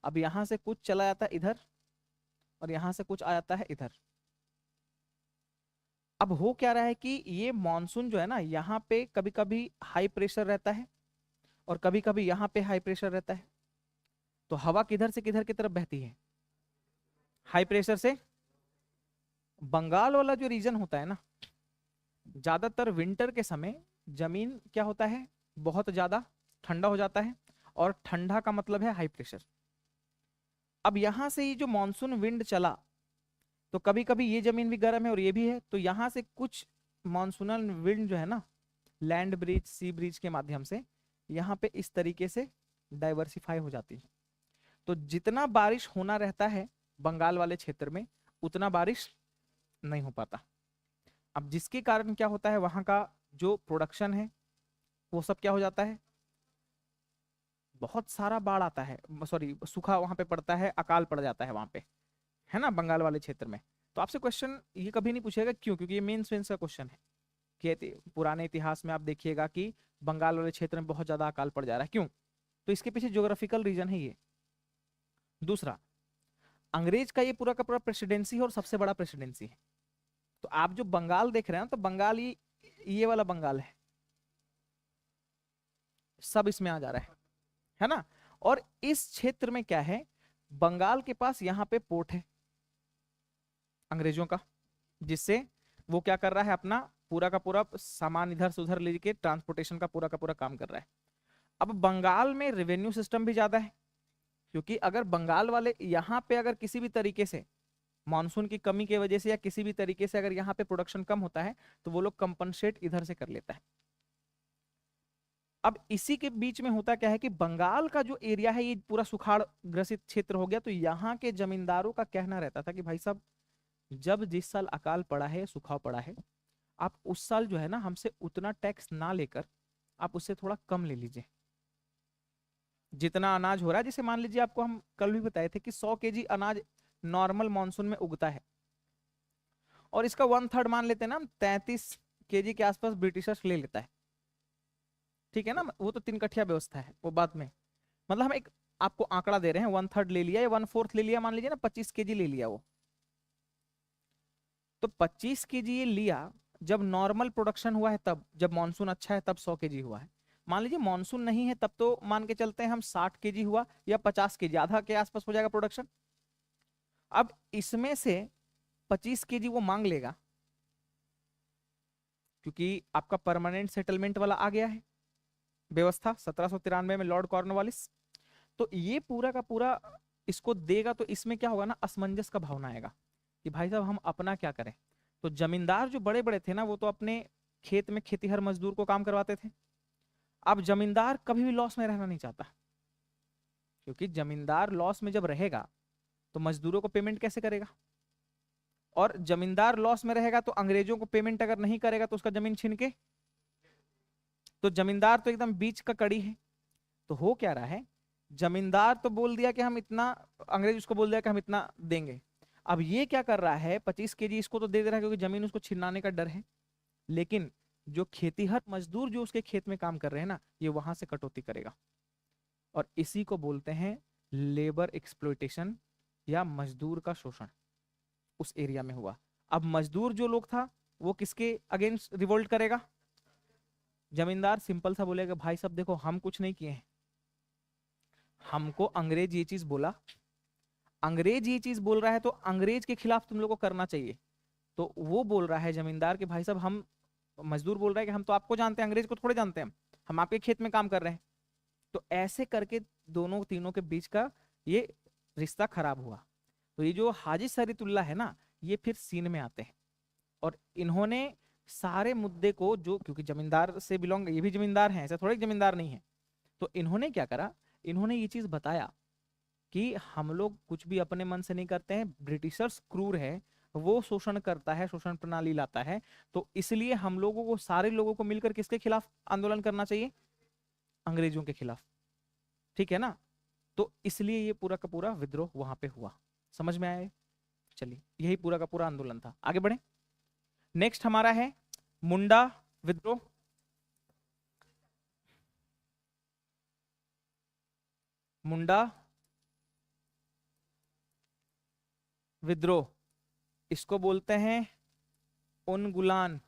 अब यहां से कुछ चला जाता है इधर और यहां से कुछ आ जाता है इधर। अब हो क्या रहा है कि ये मानसून जो है ना, यहाँ पे कभी कभी हाई प्रेशर रहता है और कभी कभी यहाँ पे हाई प्रेशर रहता है। तो हवा किधर से किधर की तरफ बहती है? हाई प्रेशर से। बंगाल वाला जो रीजन होता है ना, ज्यादातर विंटर के समय जमीन क्या होता है, बहुत ज्यादा ठंडा हो जाता है, और ठंडा का मतलब है हाई प्रेशर। अब यहां से ये जो मानसून विंड चला तो कभी कभी ये जमीन भी गर्म है और ये भी है, तो यहां से कुछ मानसूनल विंड जो है ना, लैंड ब्रिज सी ब्रिज के माध्यम से यहाँ पे इस तरीके से डाइवर्सिफाई हो जाती है। तो जितना बारिश होना रहता है बंगाल वाले क्षेत्र में, उतना बारिश नहीं हो पाता। अब जिसके कारण क्या होता है, वहां का जो प्रोडक्शन है वो सब क्या हो जाता है, बहुत सारा बाढ़ आता है, सॉरी सूखा वहां पे पड़ता है, अकाल पड़ जाता है वहां पे, है ना, बंगाल वाले क्षेत्र में। तो आपसे क्वेश्चन ये कभी नहीं पूछेगा क्यों, क्योंकि ये मेंस का क्वेश्चन है कि पुराने इतिहास में आप देखिएगा कि बंगाल वाले क्षेत्र में बहुत ज्यादा अकाल पड़ जा रहा है, क्यों? तो इसके पीछे ज्योग्राफिकल रीजन है ये। दूसरा, अंग्रेज का ये पूरा का पूरा प्रेसिडेंसी है और सबसे बड़ा प्रेसिडेंसी है। तो आप जो बंगाल देख रहे हैं तो बंगाल ये वाला बंगाल है, सब इसमें आ जा रहा है ना। और इस क्षेत्र में क्या है, बंगाल के पास यहाँ पे पोर्ट है अंग्रेजों का, जिससे वो क्या कर रहा है, अपना पूरा का पूरा सामान इधर से उधर लेके ट्रांसपोर्टेशन का पूरा काम कर रहा है। अब बंगाल में रेवेन्यू सिस्टम भी ज्यादा है, क्योंकि अगर बंगाल वाले यहाँ पे अगर किसी भी तरीके से मानसून की कमी की वजह से या किसी भी तरीके से अगर यहाँ पे प्रोडक्शन कम होता है तो वो लोग कंपनसेट इधर से कर लेता है। अब इसी के बीच में होता क्या है कि बंगाल का जो एरिया है ये पूरा सुखाड़ ग्रसित क्षेत्र हो गया। तो यहाँ के जमींदारों का कहना रहता था कि भाई साहब, जब जिस साल अकाल पड़ा है, सुखाव पड़ा है, आप उस साल जो है ना हमसे उतना टैक्स ना लेकर आप उससे थोड़ा कम ले लीजिए। जितना अनाज हो रहा है, जैसे मान लीजिए आपको हम कल भी बताए थे कि 100 केजी अनाज नॉर्मल मानसून में उगता है, और इसका 1/3 मान लेते हैं ना हम, 33 केजी के आसपास ब्रिटिशर्स ले लेता है। ठीक है ना, वो तो 3 कठिया व्यवस्था है, वो बाद में, मतलब हम एक आपको आंकड़ा दे रहे हैं, 1/3 ले लिया या 1/4 ले लिया, मान लीजिए ना 25 केजी ले लिया वो। तो 25 केजी ये लिया जब नॉर्मल प्रोडक्शन हुआ है, तब जब मानसून अच्छा है तब 100 केजी हुआ है। मान लीजिए मानसून नहीं है तब तो मान के चलते हैं हम 60 केजी हुआ या 50 केजी, आधा के आसपास हो जाएगा प्रोडक्शन। अब इसमें से 25 केजी वो मांग लेगा, क्योंकि आपका परमानेंट सेटलमेंट वाला आ गया है व्यवस्था 1793 में लॉर्ड कॉर्नवालिस। तो ये पूरा का पूरा इसको देगा, तो इसमें क्या होगा ना, असमंजस का भावना आएगा कि भाई साहब हम अपना क्या करें। तो जमींदार जो बड़े बड़े थे ना, वो तो अपने खेत में खेतीहर मजदूर को काम करवाते थे। अब जमींदार कभी भी लॉस में रहना नहीं चाहता, क्योंकि जमींदार लॉस में जब रहेगा तो मजदूरों को पेमेंट कैसे करेगा, और जमींदार लॉस में रहेगा तो अंग्रेजों को पेमेंट अगर नहीं करेगा तो उसका जमीन छीन के, तो जमींदार तो एकदम बीच का कड़ी है। तो हो क्या रहा है, जमींदार तो बोल दिया कि हम इतना, अंग्रेज उसको बोल दिया कि हम इतना देंगे। अब ये क्या कर रहा है, 25 केजी इसको तो दे दे रहा है क्योंकि जमीन उसको छिनाने का डर है, लेकिन जो खेतीहर मजदूर जो उसके खेत में काम कर रहे हैं ना, ये वहां से कटौती करेगा। और इसी को बोलते हैं लेबर एक्सप्लॉयटेशन या मजदूर का शोषण उस एरिया में हुआ। अब मजदूर जो लोग था वो किसके अगेंस्ट रिवोल्ट करेगा, जमींदार सिंपल सा बोलेगा, भाई साहब देखो हम कुछ नहीं किए हैं, हमको अंग्रेज ये चीज बोला, अंग्रेज ये चीज बोल रहा है तो अंग्रेज के खिलाफ तुम लोग को करना चाहिए। तो वो बोल रहा है जमींदार कि भाई साहब हम, मजदूर बोल रहा है कि हम तो आपको जानते हैं, अंग्रेज को थोड़े जानते हैं, हम आपके खेत में काम कर रहे हैं। तो ऐसे करके दोनों तीनों के बीच का ये रिश्ता खराब हुआ। तो ये जो हाजी सरीतुल्लाह है ना, ये फिर सीन में आते हैं और इन्होंने सारे मुद्दे को, जो क्योंकि जमींदार से बिलोंग, ये भी जमींदार हैं, ऐसा थोड़ा जमींदार नहीं है, तो इन्होंने क्या करा, इन्होंने ये चीज बताया कि हम लोग कुछ भी अपने मन से नहीं करते हैं, ब्रिटिशर्स क्रूर है, वो शोषण करता है, शोषण प्रणाली लाता है, तो इसलिए हम लोगों को, सारे लोगों को मिलकर किसके खिलाफ आंदोलन करना चाहिए, अंग्रेजों के खिलाफ। ठीक है ना, तो इसलिए ये पूरा का पूरा विद्रोह वहां पे हुआ। समझ में आया? चलिए, यही पूरा का पूरा आंदोलन था। आगे बढ़े। नेक्स्ट हमारा है मुंडा विद्रोह। मुंडा विद्रोह, इसको बोलते हैं उनगुलान।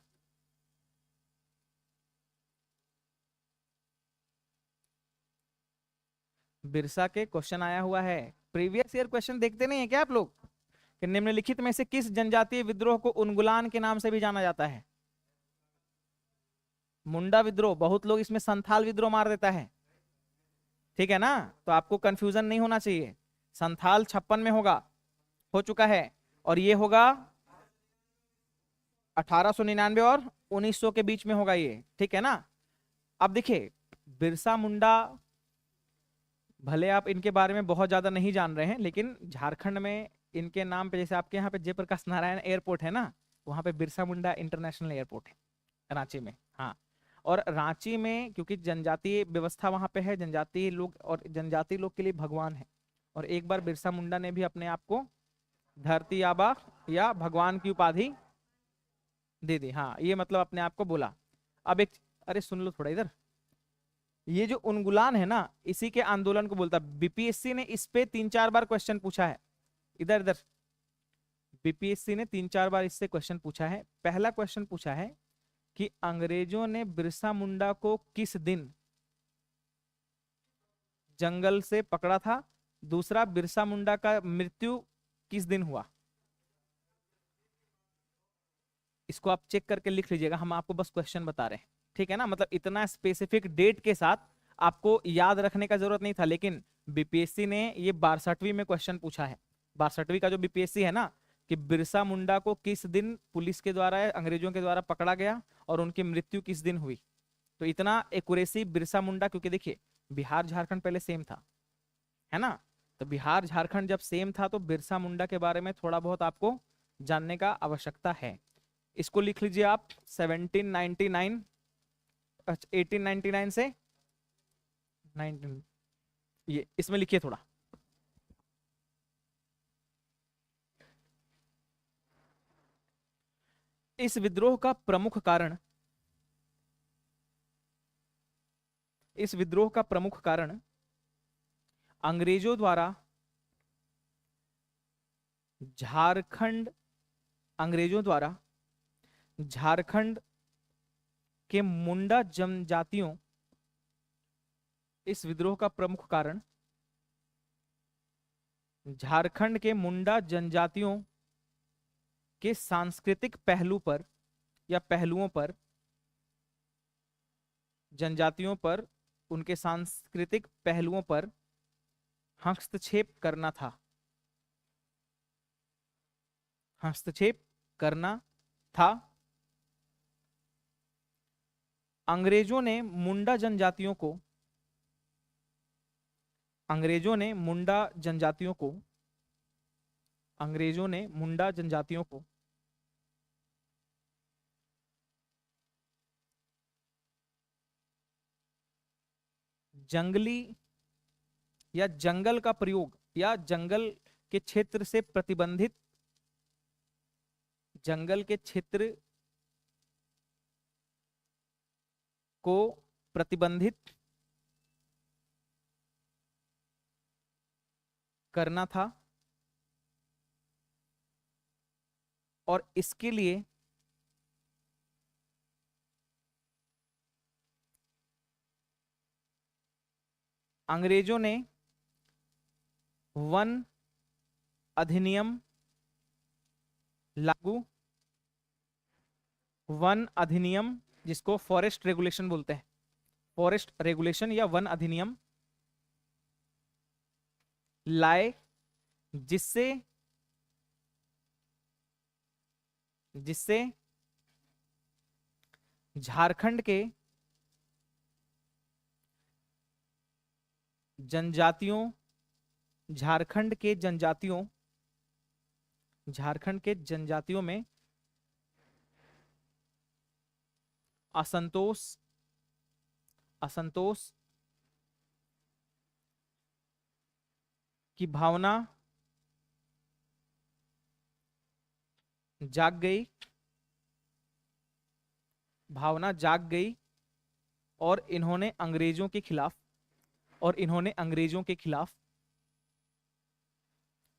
बिरसा के क्वेश्चन आया हुआ है, प्रीवियस ईयर क्वेश्चन देखते नहीं है क्या आप लोग, कि निम्नलिखित में से किस जनजातीय विद्रोह को उनगुलान के नाम से भी जाना जाता है? मुंडा विद्रोह, बहुत लोग इसमें संथाल विद्रोह मार देता है। ठीक है ना, तो आपको कंफ्यूजन नहीं होना चाहिए। संथाल 56 में होगा, हो चुका है, और ये होगा 1899 और 1900 के बीच में होगा ये। ठीक है ना। अब देखिए, बिरसा मुंडा, भले आप इनके बारे में बहुत ज्यादा नहीं जान रहे हैं, लेकिन झारखंड में इनके नाम पे, जैसे आपके यहाँ पे जयप्रकाश नारायण एयरपोर्ट है ना, वहां पे बिरसा मुंडा इंटरनेशनल एयरपोर्ट है रांची में। हाँ, और रांची में क्योंकि जनजातीय व्यवस्था वहां पे है, जनजातीय लोग, और जनजातीय लोग के लिए भगवान है, और एक बार बिरसा मुंडा ने भी अपने आप को धरती आबा या भगवान की उपाधि दे दी। हाँ, ये मतलब अपने आप को बोला। अब एक, अरे सुन लो थोड़ा इधर, ये जो उनगुलान है ना, इसी के आंदोलन को बोलता है। बीपीएससी ने इस पे 3-4 बार क्वेश्चन पूछा है। इधर इधर, बीपीएससी ने 3-4 बार इससे क्वेश्चन पूछा है। पहला क्वेश्चन पूछा है कि अंग्रेजों ने बिरसा मुंडा को किस दिन जंगल से पकड़ा था। दूसरा, बिरसा मुंडा का मृत्यु किस दिन हुआ। इसको आप चेक करके लिख लीजिएगा, हम आपको बस क्वेश्चन बता रहे हैं। ठीक है ना, मतलब इतना स्पेसिफिक डेट के साथ आपको याद रखने का जरूरत नहीं था, लेकिन बीपीएससी ने ये 62वीं में क्वेश्चन पूछा है। 62वीं का जो बीपीएससी है ना, कि बिरसा मुंडा को किस दिन पुलिस के द्वारा, अंग्रेजों के द्वारा पकड़ा गया और उनकी मृत्यु किस दिन हुई। तो इतना एक्यूरेसी बिरसा मुंडा, क्योंकि देखिए बिहार झारखंड पहले सेम था, है ना, तो बिहार झारखंड जब सेम था तो बिरसा मुंडा के बारे में थोड़ा बहुत आपको जानने का आवश्यकता है। इसको लिख लीजिए आप, 1799, 1899 से 19, ये इसमें लिखिए थोड़ा। इस विद्रोह का प्रमुख कारण, इस विद्रोह का प्रमुख कारण अंग्रेजों द्वारा झारखंड, अंग्रेजों द्वारा झारखंड के मुंडा जनजातियों, इस विद्रोह का प्रमुख कारण झारखंड के मुंडा जनजातियों के सांस्कृतिक पहलू पर या पहलुओं पर, जनजातियों पर, उनके सांस्कृतिक पहलुओं पर हस्तक्षेप करना था। हस्तक्षेप करना था। अंग्रेजों ने मुंडा जनजातियों को, अंग्रेजों ने मुंडा जनजातियों को, अंग्रेजों ने मुंडा जनजातियों को जंगली या जंगल का प्रयोग या जंगल के क्षेत्र से प्रतिबंधित, जंगल के क्षेत्र को प्रतिबंधित करना था, और इसके लिए अंग्रेजों ने वन अधिनियम लागू, वन अधिनियम जिसको फॉरेस्ट रेगुलेशन बोलते हैं, फॉरेस्ट रेगुलेशन या वन अधिनियम लाए, जिससे जिससे झारखंड के जनजातियों झारखंड के जनजातियों झारखंड के जनजातियों में असंतोष असंतोष की भावना जाग गई, भावना जाग गई और इन्होंने अंग्रेजों के खिलाफ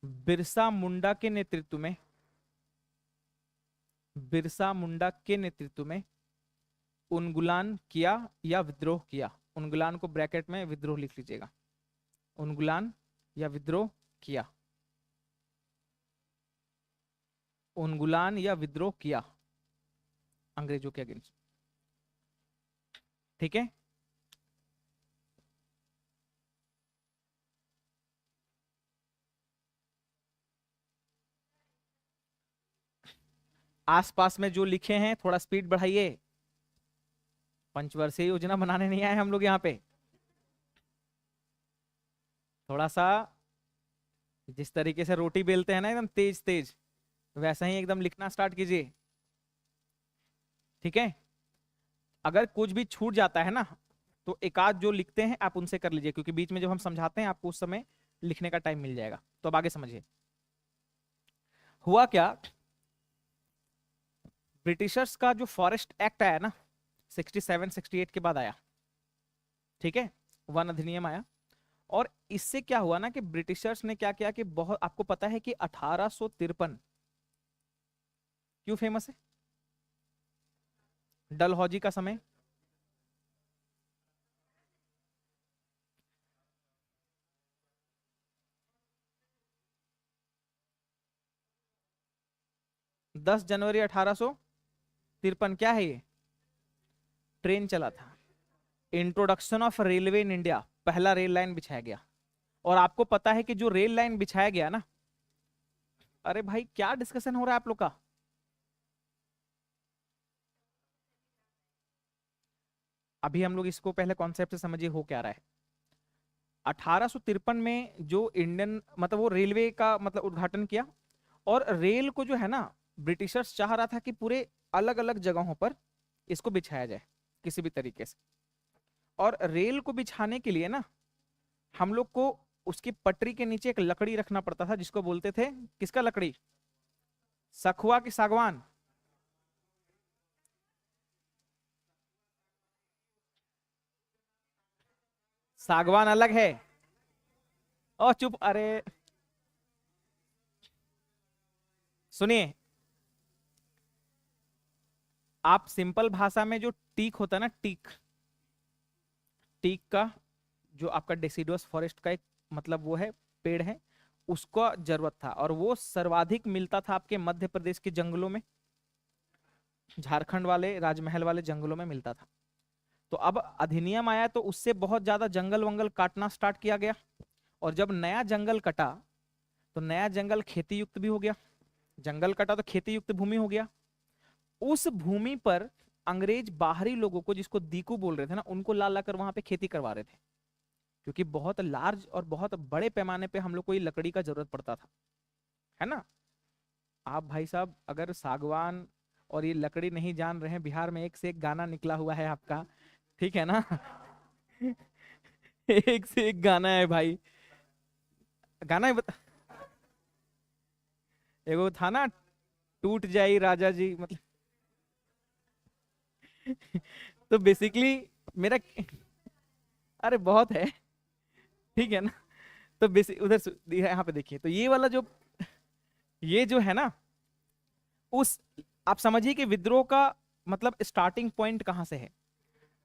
बिरसा मुंडा के नेतृत्व में उन्मूलन किया या विद्रोह किया। उन्मूलन को ब्रैकेट में विद्रोह लिख लीजिएगा। उन्मूलन या विद्रोह किया, उन्मूलन या विद्रोह किया अंग्रेजों के अगेंस्ट। ठीक है, आसपास में जो लिखे हैं थोड़ा स्पीड बढ़ाइए। पंचवर्षीय योजना बनाने नहीं आए हम लोग यहाँ पे। थोड़ा सा जिस तरीके से रोटी बेलते हैं ना एकदम तेज तेज, वैसा ही एकदम लिखना स्टार्ट कीजिए। ठीक है, अगर कुछ भी छूट जाता है ना तो एक आध जो लिखते हैं आप उनसे कर लीजिए, क्योंकि बीच में जब हम समझाते हैं आपको उस समय लिखने का टाइम मिल जाएगा। तो अब आगे समझिए हुआ क्या। ब्रिटिशर्स का जो फॉरेस्ट एक्ट आया ना 67-68 के बाद आया, ठीक है, वन अधिनियम आया। और इससे क्या हुआ ना कि ब्रिटिशर्स ने क्या किया कि बहुत, आपको पता है कि 1853 क्यों फेमस है, डलहौजी का समय। दस जनवरी 1853 क्या है ये, ट्रेन चला था। Introduction of railway in India, पहला रेल लाइन बिछाया गया। और आपको पता है कि जो रेल लाइन बिछाया गया ना, अरे भाई क्या डिस्कशन हो रहा है आप लोग का। अभी हम लोग इसको पहले कॉन्सेप्ट से समझिए हो क्या रहा है। 1853 में जो इंडियन मतलब वो रेलवे का मतलब उद्घाटन किया, और रेल को जो है ना ब्रिटिशर्स चाह रहा था कि पूरे अलग अलग जगहों पर इसको बिछाया जाए किसी भी तरीके से। और रेल को बिछाने के लिए ना हम लोग को उसकी पटरी के नीचे एक लकड़ी रखना पड़ता था, जिसको बोलते थे, किसका लकड़ी, सखुआ की सागवान। सागवान अलग है। ओ चुप, अरे सुनिए, आप सिंपल भाषा में जो टीक होता है ना, टीक, टीक का जो आपका डेसिडुअस फॉरेस्ट का एक मतलब वो है, पेड़ है, उसका जरूरत था। और वो सर्वाधिक मिलता था आपके मध्य प्रदेश के जंगलों में, झारखंड वाले राजमहल वाले जंगलों में मिलता था। तो अब अधिनियम आया तो उससे बहुत ज्यादा जंगल वंगल काटना स्टार्ट किया गया। और जब नया जंगल कटा तो नया जंगल खेती युक्त भी हो गया। जंगल कटा तो खेती युक्त भूमि हो गया। उस भूमि पर अंग्रेज बाहरी लोगों को, जिसको दीकू बोल रहे थे ना, उनको ला ला कर वहां पे खेती करवा रहे थे, क्योंकि बहुत लार्ज और बहुत बड़े पैमाने पे हम लोग को ये लकड़ी का जरूरत पड़ता था, है ना। आप भाई साहब अगर सागवान और ये लकड़ी नहीं जान रहे हैं, बिहार में एक से एक गाना निकला हुआ है आपका, ठीक है ना। एक से एक गाना है भाई, गाना ही एगो था ना, टूट जाई राजा जी, मतलब। तो बेसिकली मेरा, अरे बहुत है, ठीक है ना। तो बेसिक उधर यहाँ पे देखिए, तो ये वाला जो ये जो है ना, उस आप समझिए कि विद्रोह का मतलब स्टार्टिंग पॉइंट कहां से है।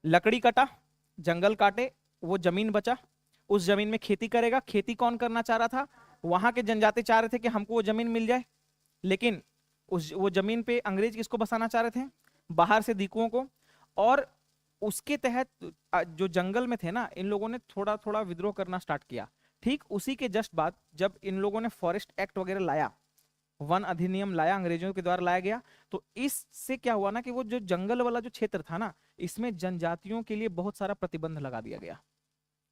लकड़ी कटा, जंगल काटे, वो जमीन बचा, उस जमीन में खेती करेगा। खेती कौन करना चाह रहा था? वहां के जनजाति चाह रहे थे कि हमको वो जमीन मिल जाए, लेकिन उस वो जमीन पे अंग्रेज किसको बसाना चाह रहे थे? बाहर से दीकुओं को। और उसके तहत जो जंगल में थे ना, इन लोगों ने थोड़ा थोड़ा विद्रोह करना स्टार्ट किया। ठीक उसी के जस्ट बाद जब इन लोगों ने फॉरेस्ट एक्ट वगैरह लाया, वन अधिनियम लाया, अंग्रेजों के द्वारा लाया गया, तो इससे क्या हुआ ना कि वो जो जंगल वाला जो क्षेत्र था ना, इसमें जनजातियों के लिए बहुत सारा प्रतिबंध लगा दिया गया।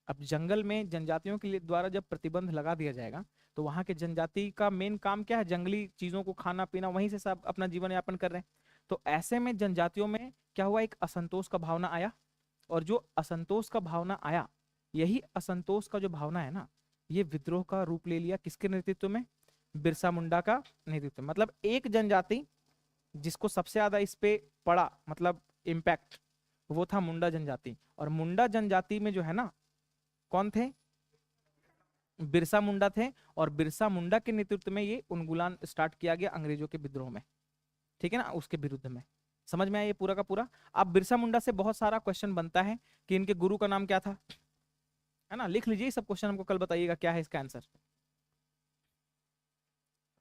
अब जंगल में जनजातियों के लिए द्वारा जब प्रतिबंध लगा दिया जाएगा, तो वहां के जनजाति का मेन काम क्या है? जंगली चीजों को खाना पीना, वहीं से सब अपना जीवन यापन कर रहे हैं। तो ऐसे में जनजातियों में क्या हुआ? एक असंतोष का भावना आया। और जो असंतोष का भावना आया, यही असंतोष का जो भावना है ना, ये विद्रोह का रूप ले लिया। किसके नेतृत्व में? बिरसा मुंडा का नेतृत्व। मतलब एक जनजाति जिसको सबसे ज्यादा इस पे पड़ा, मतलब इम्पैक्ट, वो था मुंडा जनजाति। और मुंडा जनजाति में जो है ना, कौन थे? बिरसा मुंडा थे। और बिरसा मुंडा के नेतृत्व में ये उन्मूलन स्टार्ट किया गया अंग्रेजों के विद्रोह में, ठीक है ना, उसके विरुद्ध में। समझ में आया ये पूरा का पूरा? अब बिरसा मुंडा से बहुत सारा क्वेश्चन बनता है कि इनके गुरु का नाम क्या था, है ना, लिख लीजिए सब क्वेश्चन, हमको कल बताइएगा क्या है इसका आंसर।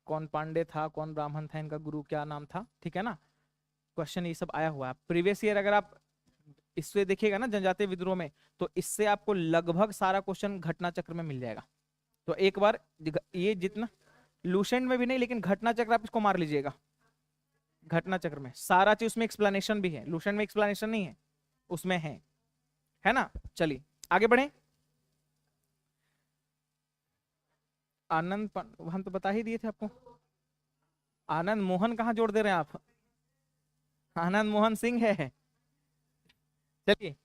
कौन पांडे था, कौन ब्राह्मण था, इनका गुरु क्या नाम था, ठीक है ना। क्वेश्चन ये सब आया हुआ है प्रीवियस ईयर। अगर आप इससे देखिएगा ना जनजातीय विद्रोह में, तो इससे आपको लगभग सारा क्वेश्चन घटना चक्र में मिल जाएगा। तो एक बार ये जितना, लूसेंट में भी नहीं, लेकिन घटना चक्र आप इसको मार लीजिएगा। घटना चक्र में सारा चीज, उसमें एक्सप्लेनेशन भी है। लूसेंट में एक्सप्लेनेशन नहीं है, उसमें है ना। चलिए आगे बढ़े। हम तो बता ही दिए थे आपको। आनंद मोहन कहाँ जोड़ दे रहे हैं आप? आनंद मोहन सिंह है। चलिए,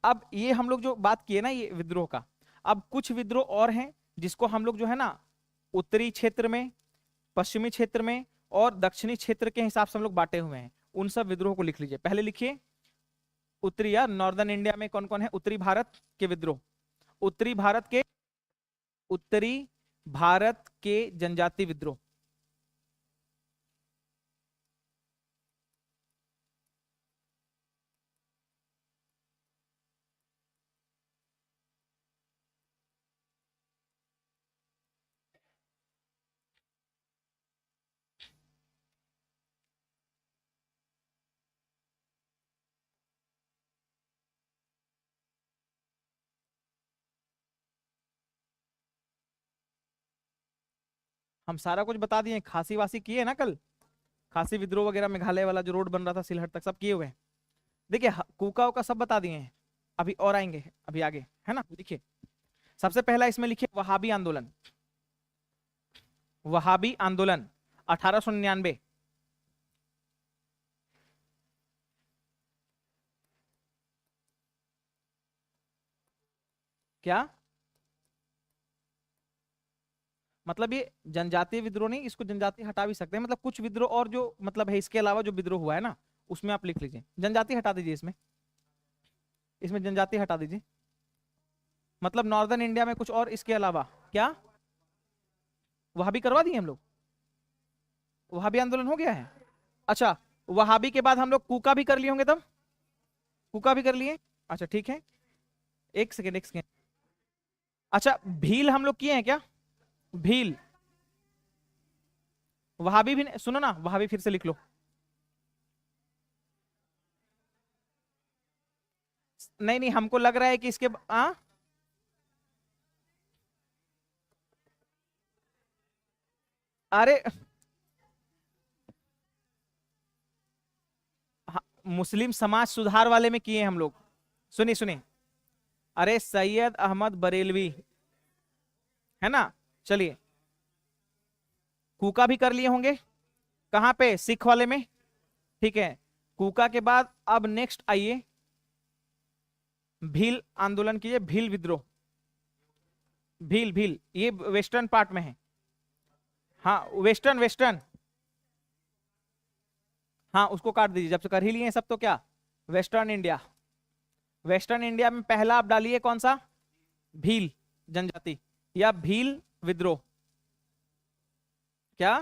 अब ये हम लोग जो बात किए ना ये विद्रोह का, अब कुछ विद्रोह और हैं जिसको हम लोग जो है ना उत्तरी क्षेत्र में, पश्चिमी क्षेत्र में और दक्षिणी क्षेत्र के हिसाब से हम लोग बांटे हुए हैं। उन सब विद्रोह को लिख लीजिए। पहले लिखिए उत्तरी या नॉर्दर्न इंडिया में कौन कौन है? उत्तरी भारत के विद्रोह, उत्तरी भारत के, उत्तरी भारत के जनजाति विद्रोह। हम सारा कुछ बता दिए। खासी वासी किए ना कल? खासी विद्रोह वगैरह, मेघालय वाला जो रोड बन रहा था सिलहट तक, सब किए हुए हैं। देखिए कूका उका सब बता दिए हैं, अभी और आएंगे अभी आगे, है ना। लिखिए सबसे पहला इसमें लिखिए वहाबी आंदोलन। वहाबी आंदोलन 1899। क्या मतलब? ये जनजातीय विद्रोह नहीं, इसको जनजाति हटा भी सकते हैं। मतलब कुछ विद्रोह और जो मतलब है इसके अलावा जो विद्रोह हुआ है ना, उसमें आप लिख लीजिए। जनजाति हटा दीजिए इसमें, इसमें जनजाति हटा दीजिए। मतलब नॉर्दर्न इंडिया में कुछ और इसके अलावा क्या? वहां भी करवा दिए हम लोग। वहां भी आंदोलन हो गया है। अच्छा, वहाबी के बाद हम लोग कूका भी कर लिए होंगे तब। कूका भी कर लिए। अच्छा ठीक है, एक सेकेंड एक सेकेंड। अच्छा भील हम लोग किए हैं क्या? भील, वहाबी भी सुनो ना, वहाबी फिर से लिख लो। नहीं नहीं, हमको लग रहा है कि इसके अरे मुस्लिम समाज सुधार वाले में किए हम लोग। सुनिए सुनिए, अरे सैयद अहमद बरेलवी, है ना। चलिए, कूका भी कर लिए होंगे। कहां पे? सिख वाले में। ठीक है, कूका के बाद अब नेक्स्ट आइए भील आंदोलन कीजिए। भील विद्रोह, भील भील ये वेस्टर्न पार्ट में है। हाँ वेस्टर्न वेस्टर्न, हाँ उसको काट दीजिए। जब से कर ही लिए हैं सब तो क्या, वेस्टर्न इंडिया। वेस्टर्न इंडिया में पहला आप डालिए कौन सा? भील जनजाति या भील विद्रोह। क्या?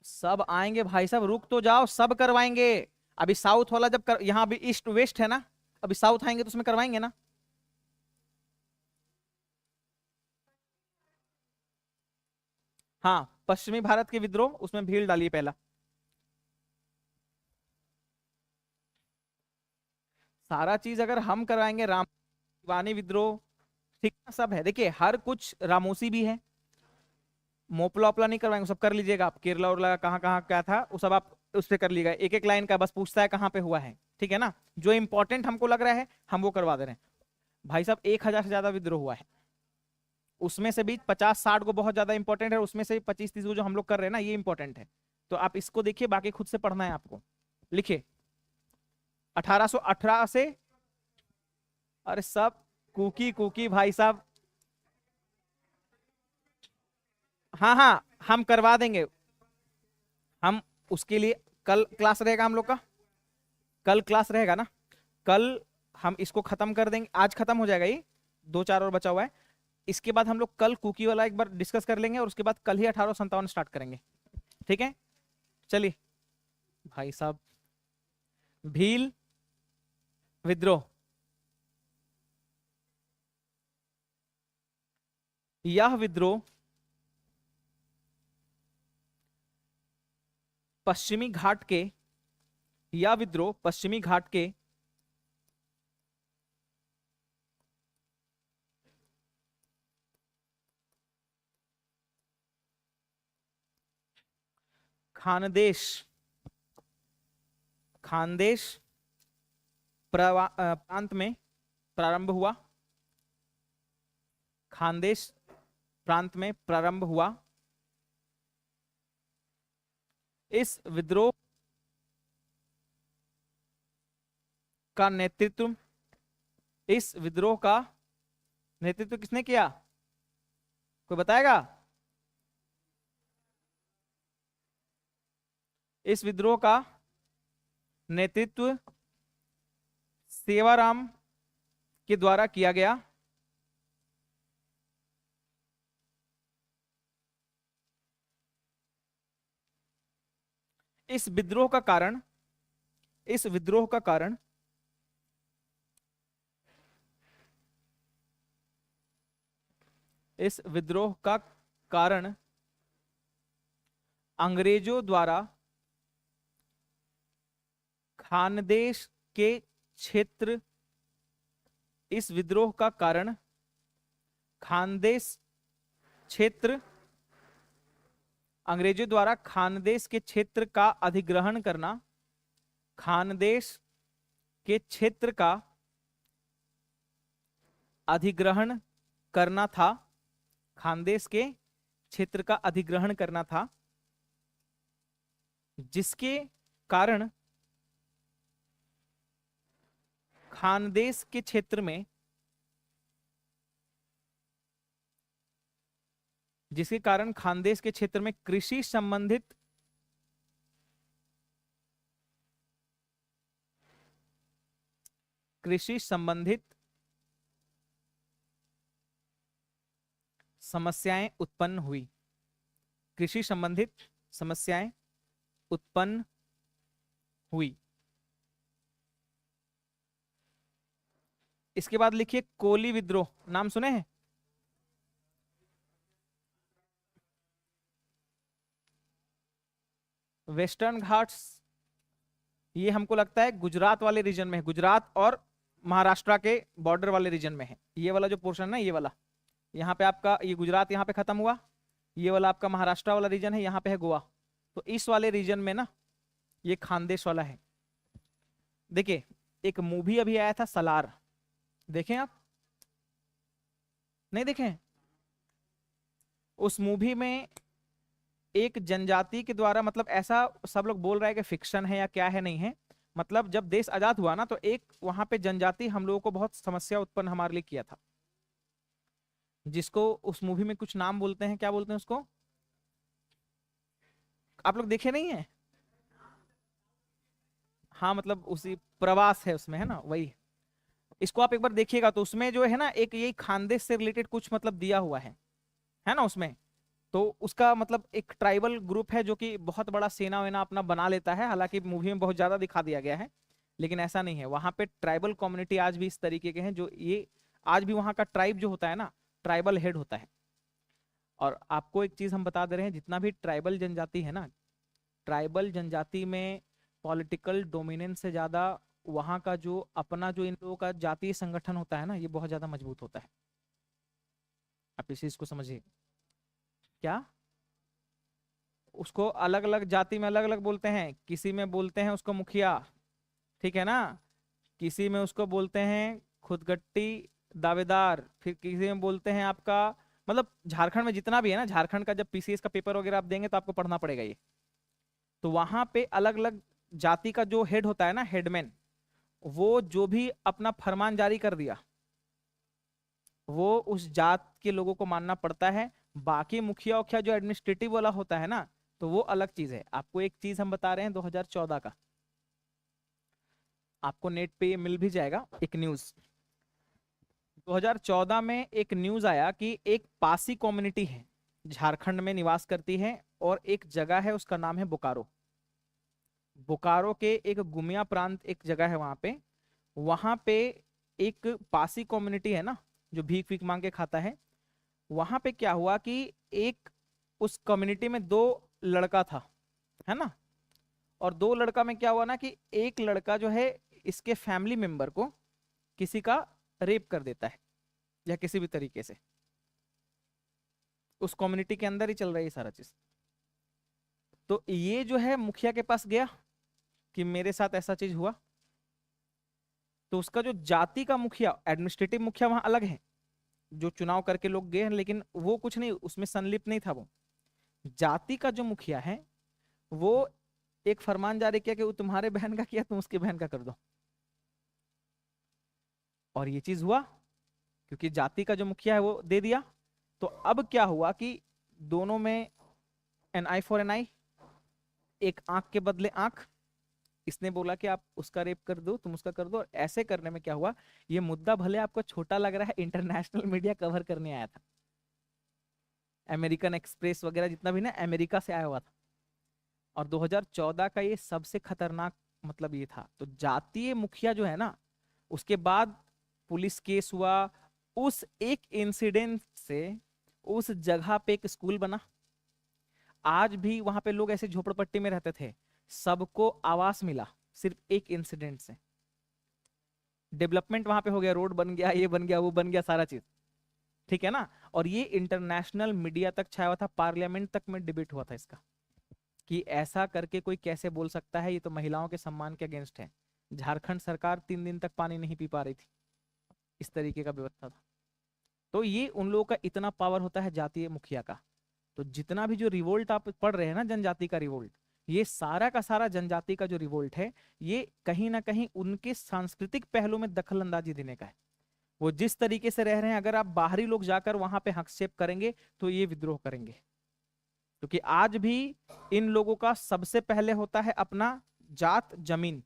सब आएंगे भाई साहब, रुक तो जाओ, सब करवाएंगे। अभी साउथ वाला जब यहाँ अभी ईस्ट वेस्ट है ना, अभी साउथ आएंगे तो उसमें करवाएंगे ना। हाँ, पश्चिमी भारत के विद्रोह, उसमें भील डालिए पहला। सारा चीज अगर हम करवाएंगे, राम दीवानी विद्रोह, ठीक है, सब है। देखिए हर कुछ, रामोसी भी है, मोपला ओपला नहीं करवाएंगे, सब कर लीजिएगा आप। केरला उरला कहाँ कहाँ क्या था वो सब आप उससे कर लीजिएगा, एक एक लाइन का बस पूछता है कहाँ पे हुआ है, ठीक है ना। जो इंपॉर्टेंट हमको लग रहा है हम वो करवा दे रहे हैं। भाई साहब 1,000 से ज्यादा विद्रोह हुआ है, उसमें से भी 50-60 को बहुत ज्यादा इंपॉर्टेंट है, उसमें से 25-30 को जो हम लोग कर रहे हैं ना ये इंपॉर्टेंट है। तो आप इसको देखिए, बाकी खुद से पढ़ना है आपको। लिखिए 1818 से, अरे सब कुकी कुकी भाई साहब। हाँ हाँ, हम करवा देंगे। हम उसके लिए कल क्लास रहेगा हम लोग का, कल क्लास रहेगा ना, कल हम इसको खत्म कर देंगे, आज खत्म हो जाएगा ये, 2-4 और बचा हुआ है। इसके बाद हम लोग कल कुकी वाला एक बार डिस्कस कर लेंगे, और उसके बाद कल ही 1857 स्टार्ट करेंगे, ठीक है। चलिए भाई साहब, भील विद्रोह, यह विद्रोह पश्चिमी घाट के, यह विद्रोह पश्चिमी घाट के खानदेश, खानदेश प्रांत में प्रारंभ हुआ, खानदेश प्रांत में प्रारंभ हुआ। इस विद्रोह का नेतृत्व, इस विद्रोह का नेतृत्व किसने किया, कोई बताएगा। इस विद्रोह का नेतृत्व सेवाराम के द्वारा किया गया। इस विद्रोह का कारण, इस विद्रोह का कारण इस विद्रोह का कारण अंग्रेजों द्वारा खानदेश के क्षेत्र, इस विद्रोह का कारण खानदेश क्षेत्र, अंग्रेजों द्वारा खानदेश के क्षेत्र का अधिग्रहण करना, खानदेश के क्षेत्र का अधिग्रहण करना था, खानदेश के क्षेत्र का अधिग्रहण करना था, जिसके कारण खानदेश के क्षेत्र में, जिसके कारण खानदेश के क्षेत्र में कृषि संबंधित समस्याएं उत्पन्न हुई, कृषि संबंधित समस्याएं उत्पन्न हुई। इसके बाद लिखिए कोली विद्रोह, नाम सुने हैं। वेस्टर्न घाट्स, ये हमको लगता है गुजरात वाले रीजन में है, गुजरात और महाराष्ट्र के बॉर्डर वाले रीजन में है। ये वाला जो पोर्शन है, ये वाला, यहाँ पे आपका ये गुजरात यहाँ पे खत्म हुआ, ये वाला आपका महाराष्ट्र वाला रीजन है, यहाँ पे है गोवा। तो इस वाले रीजन में ना ये खानदेश वाला है। देखिए एक मूवी अभी आया था सलार, देखें आप, नहीं देखें। उस मूवी में एक जनजाति के द्वारा, मतलब ऐसा सब लोग बोल रहा है कि फिक्शन है या क्या है, नहीं है, मतलब जब देश आजाद हुआ ना तो एक वहां पे जनजाति हम लोगों को बहुत समस्या उत्पन्न हमारे लिए किया था, जिसको उस मूवी में कुछ नाम बोलते हैं, क्या बोलते हैं उसको, आप लोग देखे नहीं है। हाँ मतलब उसी प्रवास है उसमें, है ना, वही। इसको आप एक बार देखिएगा तो उसमें जो है ना एक यही खानदेश से रिलेटेड कुछ मतलब दिया हुआ है ना उसमें। तो उसका मतलब एक ट्राइबल ग्रुप है जो कि बहुत बड़ा सेना वेना अपना बना लेता है, हालांकि मूवी में बहुत ज्यादा दिखा दिया गया है, लेकिन ऐसा नहीं है, वहां पे ट्राइबल कम्युनिटी आज भी इस तरीके के हैं, जो ये आज भी वहां का ट्राइब जो होता है ना, ट्राइबल हेड होता है। और आपको एक चीज हम बता दे रहे हैं, जितना भी ट्राइबल जनजाति है ना, ट्राइबल जनजाति में पॉलिटिकल डोमिनेंस से ज्यादा वहां का जो अपना जो इन लोगों का जातीय संगठन होता है ना, ये बहुत ज्यादा मजबूत होता है। आप इस चीज को समझिए। क्या उसको अलग अलग जाति में अलग अलग बोलते हैं, किसी में बोलते हैं उसको मुखिया, ठीक है ना, किसी में उसको बोलते हैं खुदगट्टी दावेदार, फिर किसी में बोलते हैं आपका, मतलब झारखंड में जितना भी है ना, झारखंड का जब पीसीएस का पेपर वगैरह आप देंगे तो आपको पढ़ना पड़ेगा ये। तो वहां पे अलग अलग जाति का जो हेड होता है ना, हेडमैन, वो जो भी अपना फरमान जारी कर दिया वो उस जात के लोगों को मानना पड़ता है। बाकी मुखिया उखिया जो एडमिनिस्ट्रेटिव वाला होता है ना, तो वो अलग चीज है। आपको एक चीज हम बता रहे हैं 2014 का, आपको नेट पे ये मिल भी जाएगा, एक न्यूज। 2014 में एक न्यूज आया कि एक पासी कम्युनिटी है, झारखंड में निवास करती है, और एक जगह है उसका नाम है बोकारो। बोकारो के एक गुमिया प्रांत एक जगह है वहां पे एक पासी कम्युनिटी है ना, जो भीख भीख मांग के खाता है। वहां पे क्या हुआ कि एक उस कम्युनिटी में दो लड़का था, है ना, और दो लड़का में क्या हुआ ना कि एक लड़का जो है इसके फैमिली मेंबर को किसी का रेप कर देता है, या किसी भी तरीके से उस कम्युनिटी के अंदर ही चल रही है सारा चीज। तो ये जो है मुखिया के पास गया कि मेरे साथ ऐसा चीज हुआ। तो उसका जो जाति का मुखिया, एडमिनिस्ट्रेटिव मुखिया वहां अलग है, जो चुनाव करके लोग गए हैं, लेकिन वो कुछ नहीं उसमें संलिप्त नहीं था। वो जाति का जो मुखिया है वो एक फरमान जारी किया कि वो तुम्हारे बहन का किया, तुम उसकी बहन का कर दो। और ये चीज हुआ क्योंकि जाति का जो मुखिया है वो दे दिया। तो अब क्या हुआ कि दोनों में एन आई फॉर एन आई, एक आंख के बदले आंख। इसने बोला कि आप उसका रेप कर दो, तुम उसका कर दो। और ऐसे करने में क्या हुआ, ये मुद्दा भले आपको छोटा लग रहा है, इंटरनेशनल मीडिया कवर करने आया था। अमेरिकन एक्सप्रेस वगैरह जितना भी ना, अमेरिका से आया हुआ था। और 2014 का ये सबसे खतरनाक मतलब ये था। तो जातीय मुखिया जो है ना, उसके बाद पुलिस केस हुआ। उस एक इंसिडेंट से उस जगह पे एक स्कूल बना। आज भी वहां पे लोग ऐसे झोपड़पट्टी में रहते थे, सबको आवास मिला सिर्फ एक इंसिडेंट से। डेवलपमेंट वहां पे हो गया, रोड बन गया, ये बन गया, वो बन गया, सारा चीज, ठीक है ना। और ये इंटरनेशनल मीडिया तक छाया हुआ था, पार्लियामेंट तक में डिबेट हुआ था इसका, कि ऐसा करके कोई कैसे बोल सकता है, ये तो महिलाओं के सम्मान के अगेंस्ट है। झारखंड सरकार 3 दिन तक पानी नहीं पी पा रही थी, इस तरीके का व्यवस्था था। तो ये उन लोगों का इतना पावर होता है जातीय मुखिया का। तो जितना भी जो रिवोल्ट आप पढ़ रहे हैं ना, जनजाति का रिवोल्ट, ये सारा का सारा जनजाति का जो रिवोल्ट है, ये कहीं ना कहीं उनके सांस्कृतिक पहलू में दखल अंदाजी देने का है। वो जिस तरीके से रह रहे हैं, अगर आप बाहरी लोग जाकर वहां पे हस्तक्षेप करेंगे तो ये विद्रोह करेंगे। क्योंकि आज भी इन लोगों का सबसे पहले होता है अपना जात जमीन।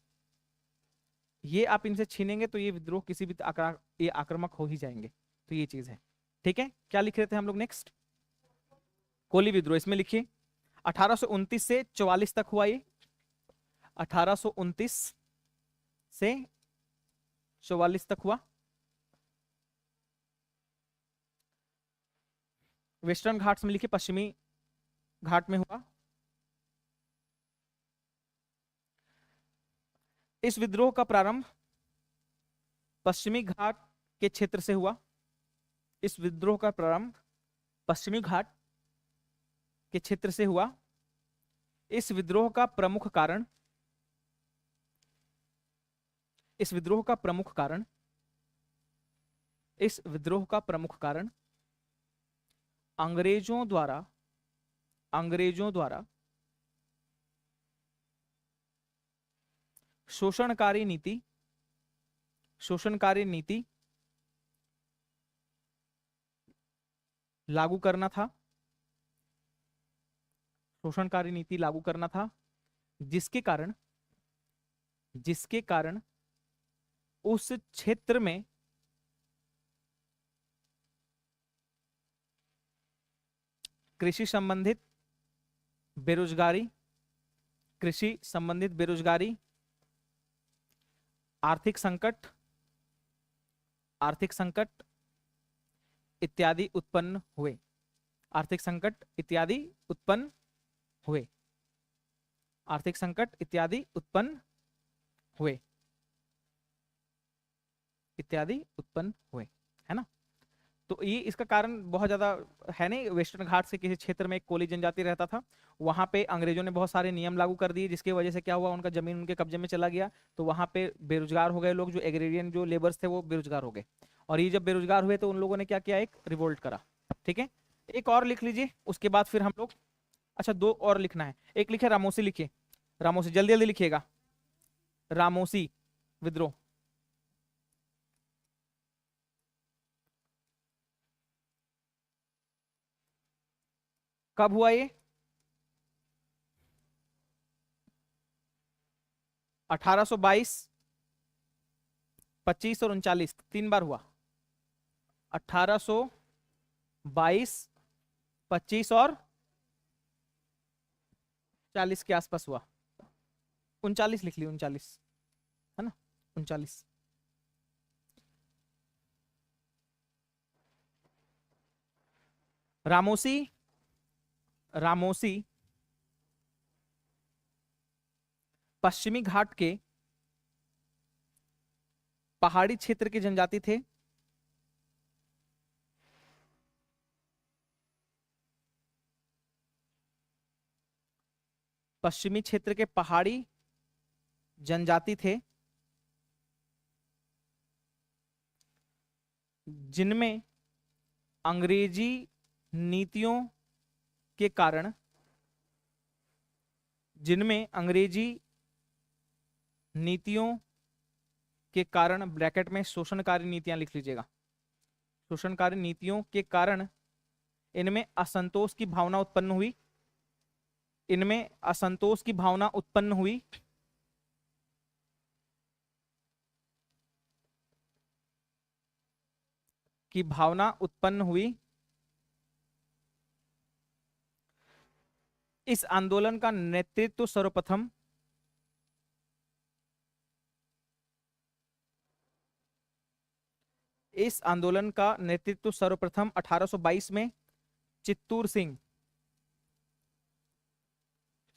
ये आप इनसे छीनेंगे तो ये विद्रोह किसी भी ये आक्रामक हो ही जाएंगे। तो ये चीज है, ठीक है। क्या लिख रहे थे हम लोग नेक्स्ट? कोली विद्रोह, इसमें लिखिए 1829 से 44 तक हुआ ये। 1829 से 44 तक हुआ। वेस्टर्न घाट्स में लिखिए, पश्चिमी घाट में हुआ। इस विद्रोह का प्रारंभ पश्चिमी घाट के क्षेत्र से हुआ। इस विद्रोह का प्रारंभ पश्चिमी घाट के क्षेत्र से हुआ। इस विद्रोह का प्रमुख कारण, इस विद्रोह का प्रमुख कारण, इस विद्रोह का प्रमुख कारण अंग्रेजों द्वारा, अंग्रेजों द्वारा शोषणकारी नीति, शोषणकारी नीति लागू करना था। शोषणकारी नीति लागू करना था, जिसके कारण, जिसके कारण उस क्षेत्र में कृषि संबंधित बेरोजगारी, कृषि संबंधित बेरोजगारी, आर्थिक संकट, आर्थिक संकट इत्यादि उत्पन्न हुए, आर्थिक संकट इत्यादि उत्पन्न हुए, आर्थिक संकट इत्यादि उत्पन्न हुए, इत्यादि उत्पन्न हुए, है ना। तो ये इसका कारण बहुत ज्यादा है नहीं। वेस्टर्न घाट से किसी क्षेत्र में एक कोली जनजाति रहता था, वहां पे अंग्रेजों ने बहुत सारे नियम लागू कर दिए, जिसकी वजह से क्या हुआ, उनका जमीन उनके कब्जे में चला गया। तो वहां पे बेरोजगार हो गए लोग, जो एग्रेरियन जो लेबर्स थे वो बेरोजगार हो गए। और ये जब बेरोजगार हुए तो उन लोगों ने क्या किया, एक रिवोल्ट करा। ठीक है, एक और लिख लीजिए, उसके बाद फिर हम लोग, अच्छा दो और लिखना है। एक लिखे रामोसी, लिखिए रामोसी, जल्दी जल्दी लिखिएगा। रामोसी विद्रोह, कब हुआ ये? 1822, 25 और 39, 3 बार हुआ। 1822, 25 और 40 के आसपास हुआ। 39 लिख ली, 39, है ना, 39। रामोसी, रामोसी पश्चिमी घाट के पहाड़ी क्षेत्र के जनजाति थे। पश्चिमी क्षेत्र के पहाड़ी जनजाति थे, जिनमें अंग्रेजी नीतियों के कारण, जिनमें अंग्रेजी नीतियों के कारण, ब्रैकेट में शोषणकारी नीतियां लिख लीजिएगा, शोषणकारी नीतियों के कारण इनमें असंतोष की भावना उत्पन्न हुई, इनमें असंतोष की भावना उत्पन्न हुई, की भावना उत्पन्न हुई। इस आंदोलन का नेतृत्व सर्वप्रथम इस आंदोलन का नेतृत्व सर्वप्रथम 1822 में चित्तूर सिंह,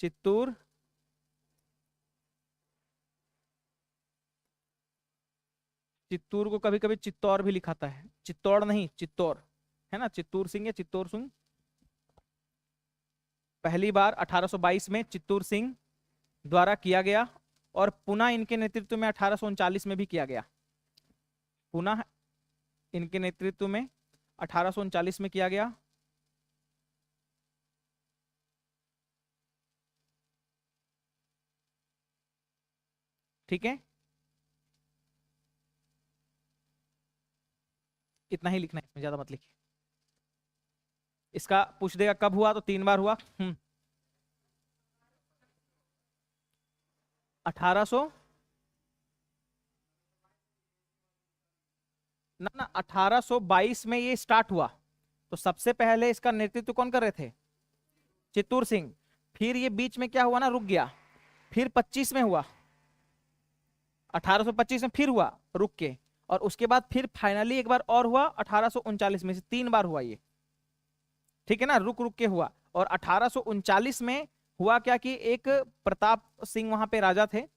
चित्तूर चित्तूर को कभी कभी चित्तौर भी लिखाता है, चित्तौड़ नहीं चित्तौर, है ना, चित्तूर सिंह या चित्तौर सिंह। पहली बार 1822 में चित्तूर सिंह द्वारा किया गया, और पुनः इनके नेतृत्व में 1839 में भी किया गया, पुनः इनके नेतृत्व में 1839 में किया गया। ठीक है, इतना ही लिखना है, इसमें ज्यादा मत लिखिए। इसका पूछ देगा कब हुआ, तो 3 बार हुआ। 1800 ना ना 1822 में ये स्टार्ट हुआ, तो सबसे पहले इसका नेतृत्व कौन कर रहे थे, चित्तूर सिंह। फिर ये बीच में क्या हुआ ना, रुक गया, फिर 25 में हुआ, 1825 में फिर हुआ रुक के, और उसके बाद फिर फाइनली एक बार और हुआ 1839 में से, 3 बार हुआ ये। ठीक है ना, रुक रुक के हुआ। और 1839 में हुआ क्या कि एक प्रताप सिंह वहां पे राजा थे,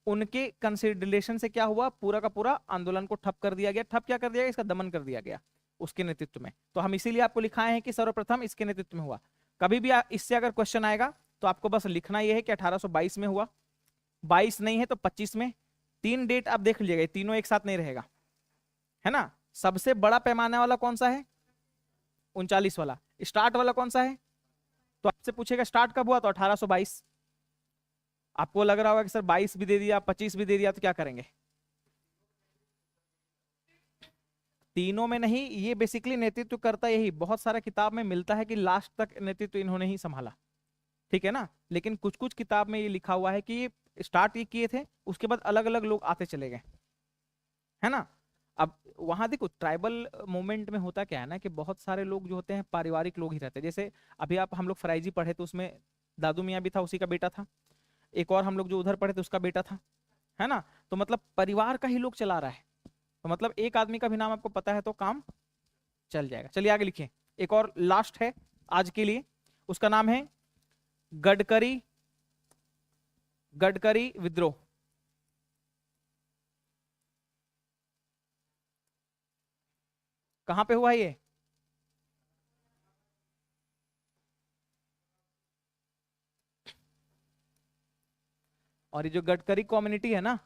उनके कंसिडरेशन से क्या हुआ, पूरा का पूरा आंदोलन को ठप कर दिया गया। ठप क्या कर दिया गया, इसका दमन कर दिया गया उसके नेतृत्व में। तो हम इसीलिए आपको लिखाए हैं कि सर्वप्रथम इसके नेतृत्व में हुआ। कभी भी इससे अगर क्वेश्चन आएगा तो आपको बस लिखना यह है कि 1822 में हुआ, 22 नहीं है तो 25 में। 3 डेट आप देख लीजिएगा, तीनों एक साथ नहीं रहेगा, है ना। सबसे बड़ा पैमाने वाला कौन सा है, 39 वाला। स्टार्ट वाला कौन सा है, तो आपसे पूछेगा स्टार्ट कब हुआ, तो 1822। आपको लग रहा होगा कि सर 22 भी दे दिया, 25 भी दे दिया, तो क्या करेंगे, तीनों में नहीं। ये बेसिकली नेतृत्व करता यही, बहुत सारा किताब में मिलता है कि लास्ट तक नेतृत्व इन्होंने ही संभाला, ठीक है ना। लेकिन कुछ कुछ किताब में ये लिखा हुआ है कि ये स्टार्ट ये किए थे, उसके बाद अलग अलग लोग आते चले गए, है ना। अब वहां देखो ट्राइबल मूवमेंट में होता क्या है ना, कि बहुत सारे लोग जो होते हैं पारिवारिक लोग ही रहते हैं। जैसे अभी आप हम लोग फराइजी पढ़े तो उसमें दादू मियाँ भी था, उसी का बेटा था। एक और हम लोग जो उधर पढ़े थे उसका बेटा था, है ना। तो मतलब परिवार का ही लोग चला रहा है, तो मतलब एक आदमी का भी नाम आपको पता है तो काम चल जाएगा। चलिए आगे लिखिए, एक और लास्ट है आज के लिए, उसका नाम है गडकरी गडकरी विद्रोह। कहां पे हुआ ये? और ये जो गडकरी कम्युनिटी है ना,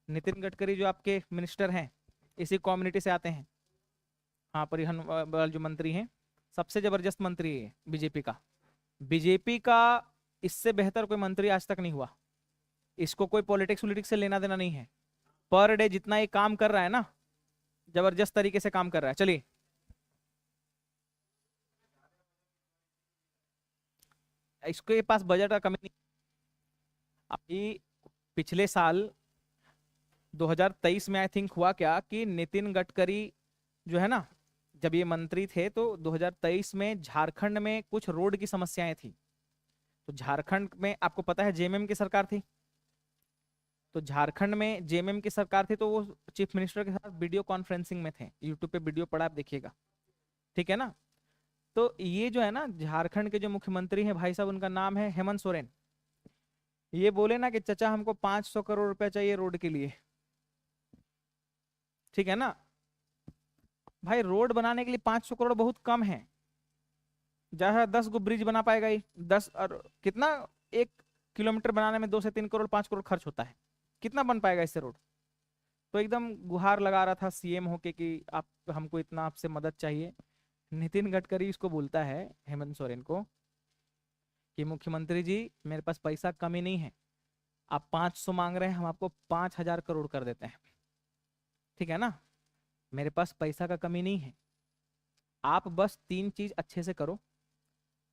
नितिन गडकरी जो आपके मिनिस्टर हैं, इसी कम्युनिटी से आते हैं। हाँ, परिवहन वाले जो मंत्री हैं, सबसे जबरदस्त मंत्री है बीजेपी का। बीजेपी का इससे बेहतर कोई मंत्री आज तक नहीं हुआ। इसको कोई पॉलिटिक्स वॉलिटिक्स से लेना देना नहीं है। पर डे जितना ये काम कर रहा है ना, जबरदस्त तरीके से काम कर रहा है। चलिए, इसके पास बजट का कमी नहीं। अभी पिछले साल 2023 में आई थिंक हुआ क्या कि नितिन गडकरी जो है ना, जब ये मंत्री थे तो 2023 में झारखंड में कुछ रोड की समस्याएं थी। तो झारखंड में आपको पता है जेएमएम की सरकार थी, तो झारखंड में जेएमएम की सरकार थी, तो वो चीफ मिनिस्टर के साथ वीडियो कॉन्फ्रेंसिंग में थे। यूट्यूब पे वीडियो पड़ा, आप देखिएगा, ठीक है ना। तो ये जो है ना, झारखंड के जो मुख्यमंत्री हैं भाई साहब, उनका नाम है हेमंत सोरेन। ये बोले ना कि चचा हमको 500 करोड़ रुपया चाहिए रोड के लिए, ठीक है ना। भाई रोड बनाने के लिए 500 करोड़ बहुत कम है। जहाँ 10 गो ब्रिज बना पाएगा ही, 10 और कितना, 1 किलोमीटर बनाने में 2 से 3 करोड़ 5 करोड़ खर्च होता है। कितना बन पाएगा इससे रोड? तो एकदम गुहार लगा रहा था सीएम होके कि आप, हमको इतना आपसे मदद चाहिए। नितिन गडकरी इसको बोलता है, हेमंत सोरेन को, कि मुख्यमंत्री जी मेरे पास पैसा कमी नहीं है, आप 500 मांग रहे हैं, हम आपको 5,000 करोड़ कर देते हैं, ठीक है ना। मेरे पास पैसा का कमी नहीं है, आप बस 3 चीज अच्छे से करो।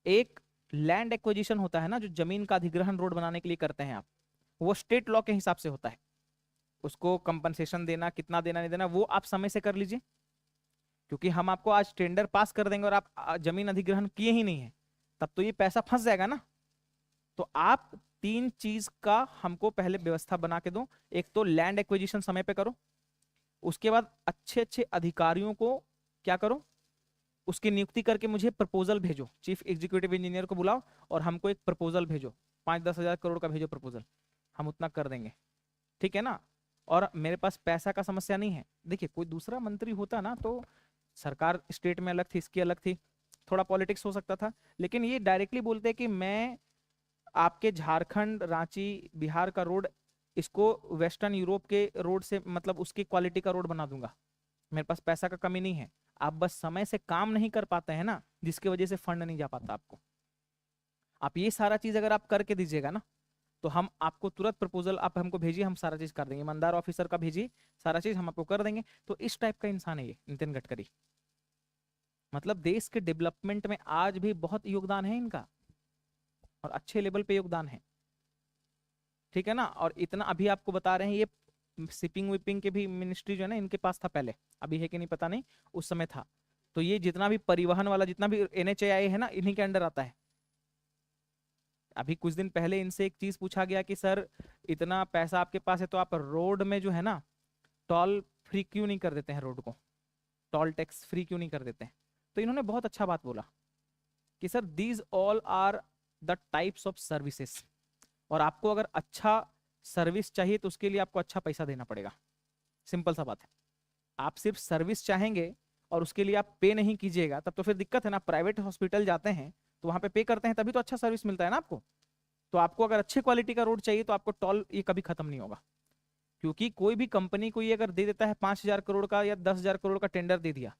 एक, लैंड एक्विजिशन होता है ना, जो जमीन का अधिग्रहण रोड बनाने के लिए करते हैं आप, वो स्टेट लॉ के हिसाब से होता है। उसको कंपनसेशन देना, कितना देना नहीं देना, वो आप समय से कर लीजिए। क्योंकि हम आपको आज टेंडर पास कर देंगे और आप जमीन अधिग्रहण किए ही नहीं है, तब तो ये पैसा फंस जाएगा ना। तो आप 3 चीज का हमको पहले व्यवस्था बना के दो। एक तो लैंड एक्विजिशन समय पे करो, उसके बाद अच्छे अच्छे अधिकारियों को क्या करो, उसकी नियुक्ति करके मुझे प्रपोजल भेजो, चीफ एग्जीक्यूटिव इंजीनियर को बुलाओ और हमको एक प्रपोजल भेजो, 5-10 हज़ार करोड़ का भेजो प्रपोजल, हम उतना कर देंगे, ठीक है ना। और मेरे पास पैसा का समस्या नहीं है। देखिए, कोई दूसरा मंत्री होता ना तो सरकार स्टेट में अलग थी, इसकी अलग थी, थोड़ा पॉलिटिक्स हो सकता था, लेकिन ये डायरेक्टली बोलते हैं कि मैं आपके झारखंड, रांची, बिहार का रोड, इसको वेस्टर्न यूरोप के रोड से, मतलब उसकी क्वालिटी का रोड बना दूंगा। मेरे पास पैसा का कमी नहीं है, आप बस समय से काम नहीं कर पाते हैं ना, जिसकी वजह से फंड नहीं जा पाता आपको। आप ये सारा चीज अगर आप करके दीजिएगा ना, तो हम आपको तुरंत प्रपोजल आप हमको भेजिए, हम सारा चीज कर देंगे। ईमानदार ऑफिसर का भेजिए, सारा चीज हम आपको कर देंगे। तो इस टाइप का इंसान है ये नितिन गडकरी। मतलब देश के डेवलपमेंट में आज भी बहुत योगदान है इनका, और अच्छे लेवल पे योगदान है, ठीक है ना। और इतना अभी आपको बता रहे हैं, ये शिपिंग विपिंग के भी मिनिस्ट्री जो है ना, इनके पास था पहले, अभी है कि नहीं पता नहीं, उस समय था। तो ये जितना भी परिवहन वाला, जितना भी NHAI है ना, इन्हीं के अंडर आता है। अभी कुछ दिन पहले इनसे एक चीज पूछा गया कि सर इतना पैसा आपके पास है, तो आप रोड में जो है ना टोल फ्री क्यों नहीं कर देते हैं, रोड को टोल टैक्स फ्री क्यों नहीं कर देते हैं। तो इन्होंने बहुत अच्छा बात बोला कि sir these all are the types of services, और आपको अगर अच्छा सर्विस चाहिए तो उसके लिए आपको अच्छा पैसा देना पड़ेगा। सिंपल सा बात है। आप सिर्फ सर्विस चाहेंगे और उसके लिए आप पे नहीं कीजिएगा, तब तो फिर दिक्कत है ना। प्राइवेट हॉस्पिटल जाते हैं तो वहां पे करते हैं, तभी तो अच्छा सर्विस मिलता है ना आपको। तो आपको अगर अच्छे क्वालिटी का रोड चाहिए तो आपको टोल ये कभी खत्म नहीं होगा। क्योंकि कोई भी कंपनी को ये अगर दे देता है 5,000 करोड़ का या 10,000 करोड़ का टेंडर दे दिया,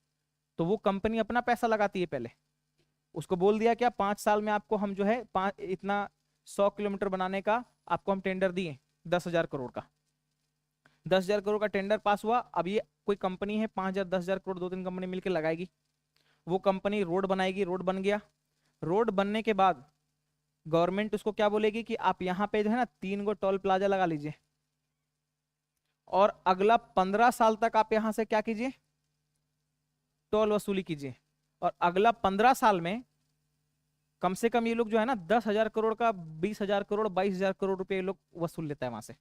तो वो कंपनी अपना पैसा लगाती है पहले। उसको बोल दिया क्या, 5 साल में आपको हम जो है इतना 100 किलोमीटर बनाने का आपको हम टेंडर दिए 10,000 करोड़ का। 10,000 करोड़ का टेंडर पास हुआ, अब ये कोई कंपनी है 5,000 10,000 करोड़ 2-3 कंपनी मिलकर लगाएगी, वो कंपनी रोड बनाएगी, रोड बन गया। रोड बनने के बाद गवर्नमेंट उसको क्या बोलेगी कि आप यहाँ पे जो है ना 3 गो टोल प्लाजा लगा लीजिए, और अगला 15 साल तक आप यहां से क्या कीजिए, टोल वसूली कीजिए। और अगला 15 साल में कम से कम ये लोग जो है ना 10,000 करोड़ का 20,000 करोड़ 22,000 करोड़ रुपए ये लोग वसूल लेता है वहां से।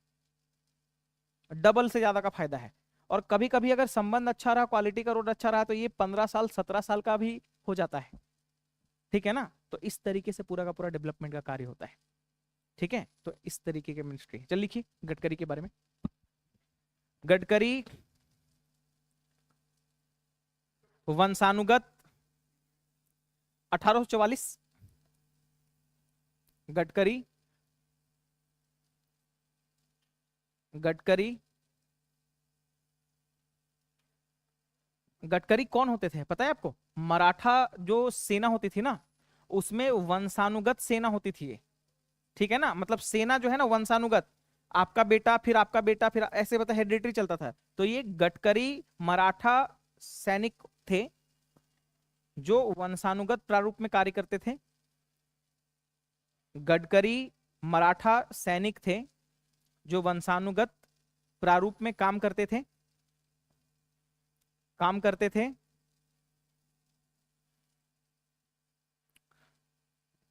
डबल से ज्यादा का फायदा है। और कभी कभी अगर संबंध अच्छा रहा, क्वालिटी का रोड अच्छा रहा, तो ये 15 साल 17 साल का भी हो जाता है। ठीक है ना। तो इस तरीके से पूरा का पूरा डेवलपमेंट का कार्य होता है। ठीक है, तो इस तरीके के मिनिस्ट्री। चल लिखिए गडकरी के बारे में। गडकरी वंशानुगत 1844। गडकरी गडकरी गडकरी कौन होते थे पता है आपको? मराठा जो सेना होती थी ना, उसमें वंशानुगत सेना होती थी ये। ठीक है ना, मतलब सेना जो है ना वंशानुगत, आपका बेटा फिर आपका बेटा फिर ऐसे बता हेरिडिटरी चलता था। तो ये गडकरी मराठा सैनिक थे जो वंशानुगत प्रारूप में कार्य करते थे। गडकरी मराठा सैनिक थे जो वंशानुगत प्रारूप में काम करते थे।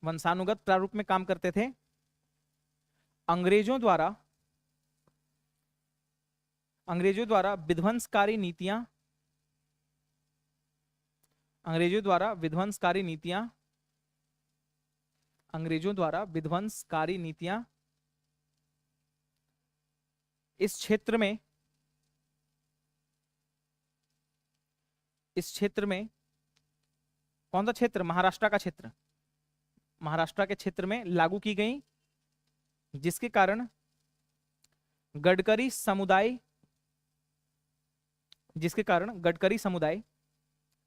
वंशानुगत प्रारूप में काम करते थे। अंग्रेजों द्वारा विध्वंसकारी नीतियां अंग्रेजों द्वारा विध्वंसकारी नीतियां इस क्षेत्र में कौन सा क्षेत्र? महाराष्ट्र का क्षेत्र। महाराष्ट्र के क्षेत्र में लागू की गई, जिसके कारण गडकरी समुदाय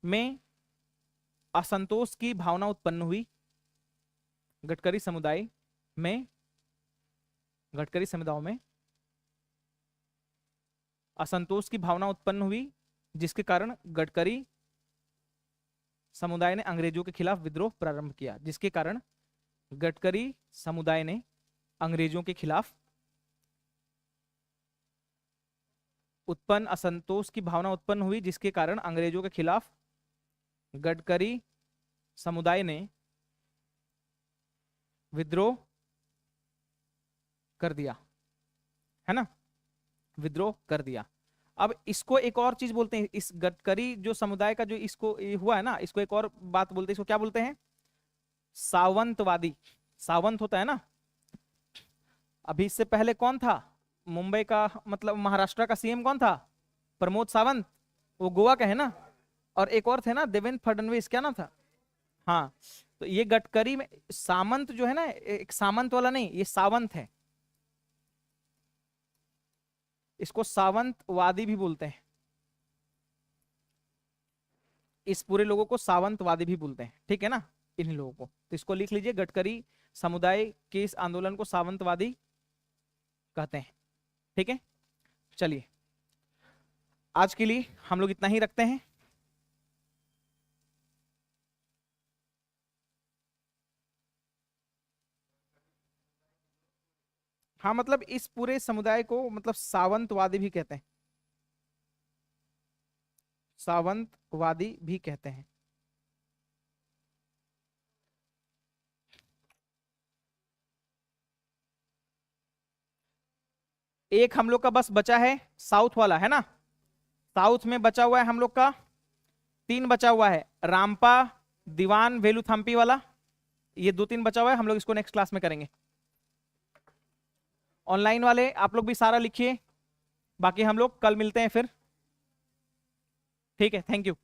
में असंतोष की भावना उत्पन्न हुई। गडकरी समुदायों में असंतोष की भावना उत्पन्न हुई, जिसके कारण गडकरी समुदाय ने अंग्रेजों के खिलाफ विद्रोह प्रारंभ किया। जिसके कारण गडकरी समुदाय ने अंग्रेजों के खिलाफ असंतोष की भावना उत्पन्न हुई, जिसके कारण अंग्रेजों के खिलाफ गडकरी समुदाय ने विद्रोह कर दिया, है ना, विद्रोह कर दिया। अब इसको एक और चीज बोलते हैं, इस गडकरी जो समुदाय का जो इसको ये हुआ है ना, इसको एक और बात बोलते हैं, इसको क्या बोलते हैं? सावंतवादी। सावंत होता है ना। अभी इससे पहले कौन था मुंबई का, मतलब महाराष्ट्र का सीएम कौन था? प्रमोद सावंत, वो गोवा का है ना। और एक और थे ना देवेंद्र फडणवीस, क्या नाम था? हाँ। तो ये गडकरी में सामंत जो है ना, एक सामंत वाला नहीं, ये सावंत है। इसको सावंतवादी भी बोलते हैं। इस पूरे लोगों को सावंतवादी भी बोलते हैं। ठीक है ना, इन्हीं लोगों को। तो इसको लिख लीजिए, गडकरी समुदाय के इस आंदोलन को सावंतवादी कहते हैं। ठीक है, चलिए आज के लिए हम लोग इतना ही रखते हैं। हाँ, मतलब इस पूरे समुदाय को मतलब सावंतवादी भी कहते हैं। सावंतवादी भी कहते हैं। एक हम लोग का बस बचा है साउथ वाला, है ना। साउथ में बचा हुआ है हम लोग का 3 बचा हुआ है, रामपा, दीवान, वेलुथम्पी वाला। ये 2-3 बचा हुआ है, हम लोग इसको नेक्स्ट क्लास में करेंगे। ऑनलाइन वाले आप लोग भी सारा लिखिए, बाकी हम लोग कल मिलते हैं फिर। ठीक है, थैंक यू।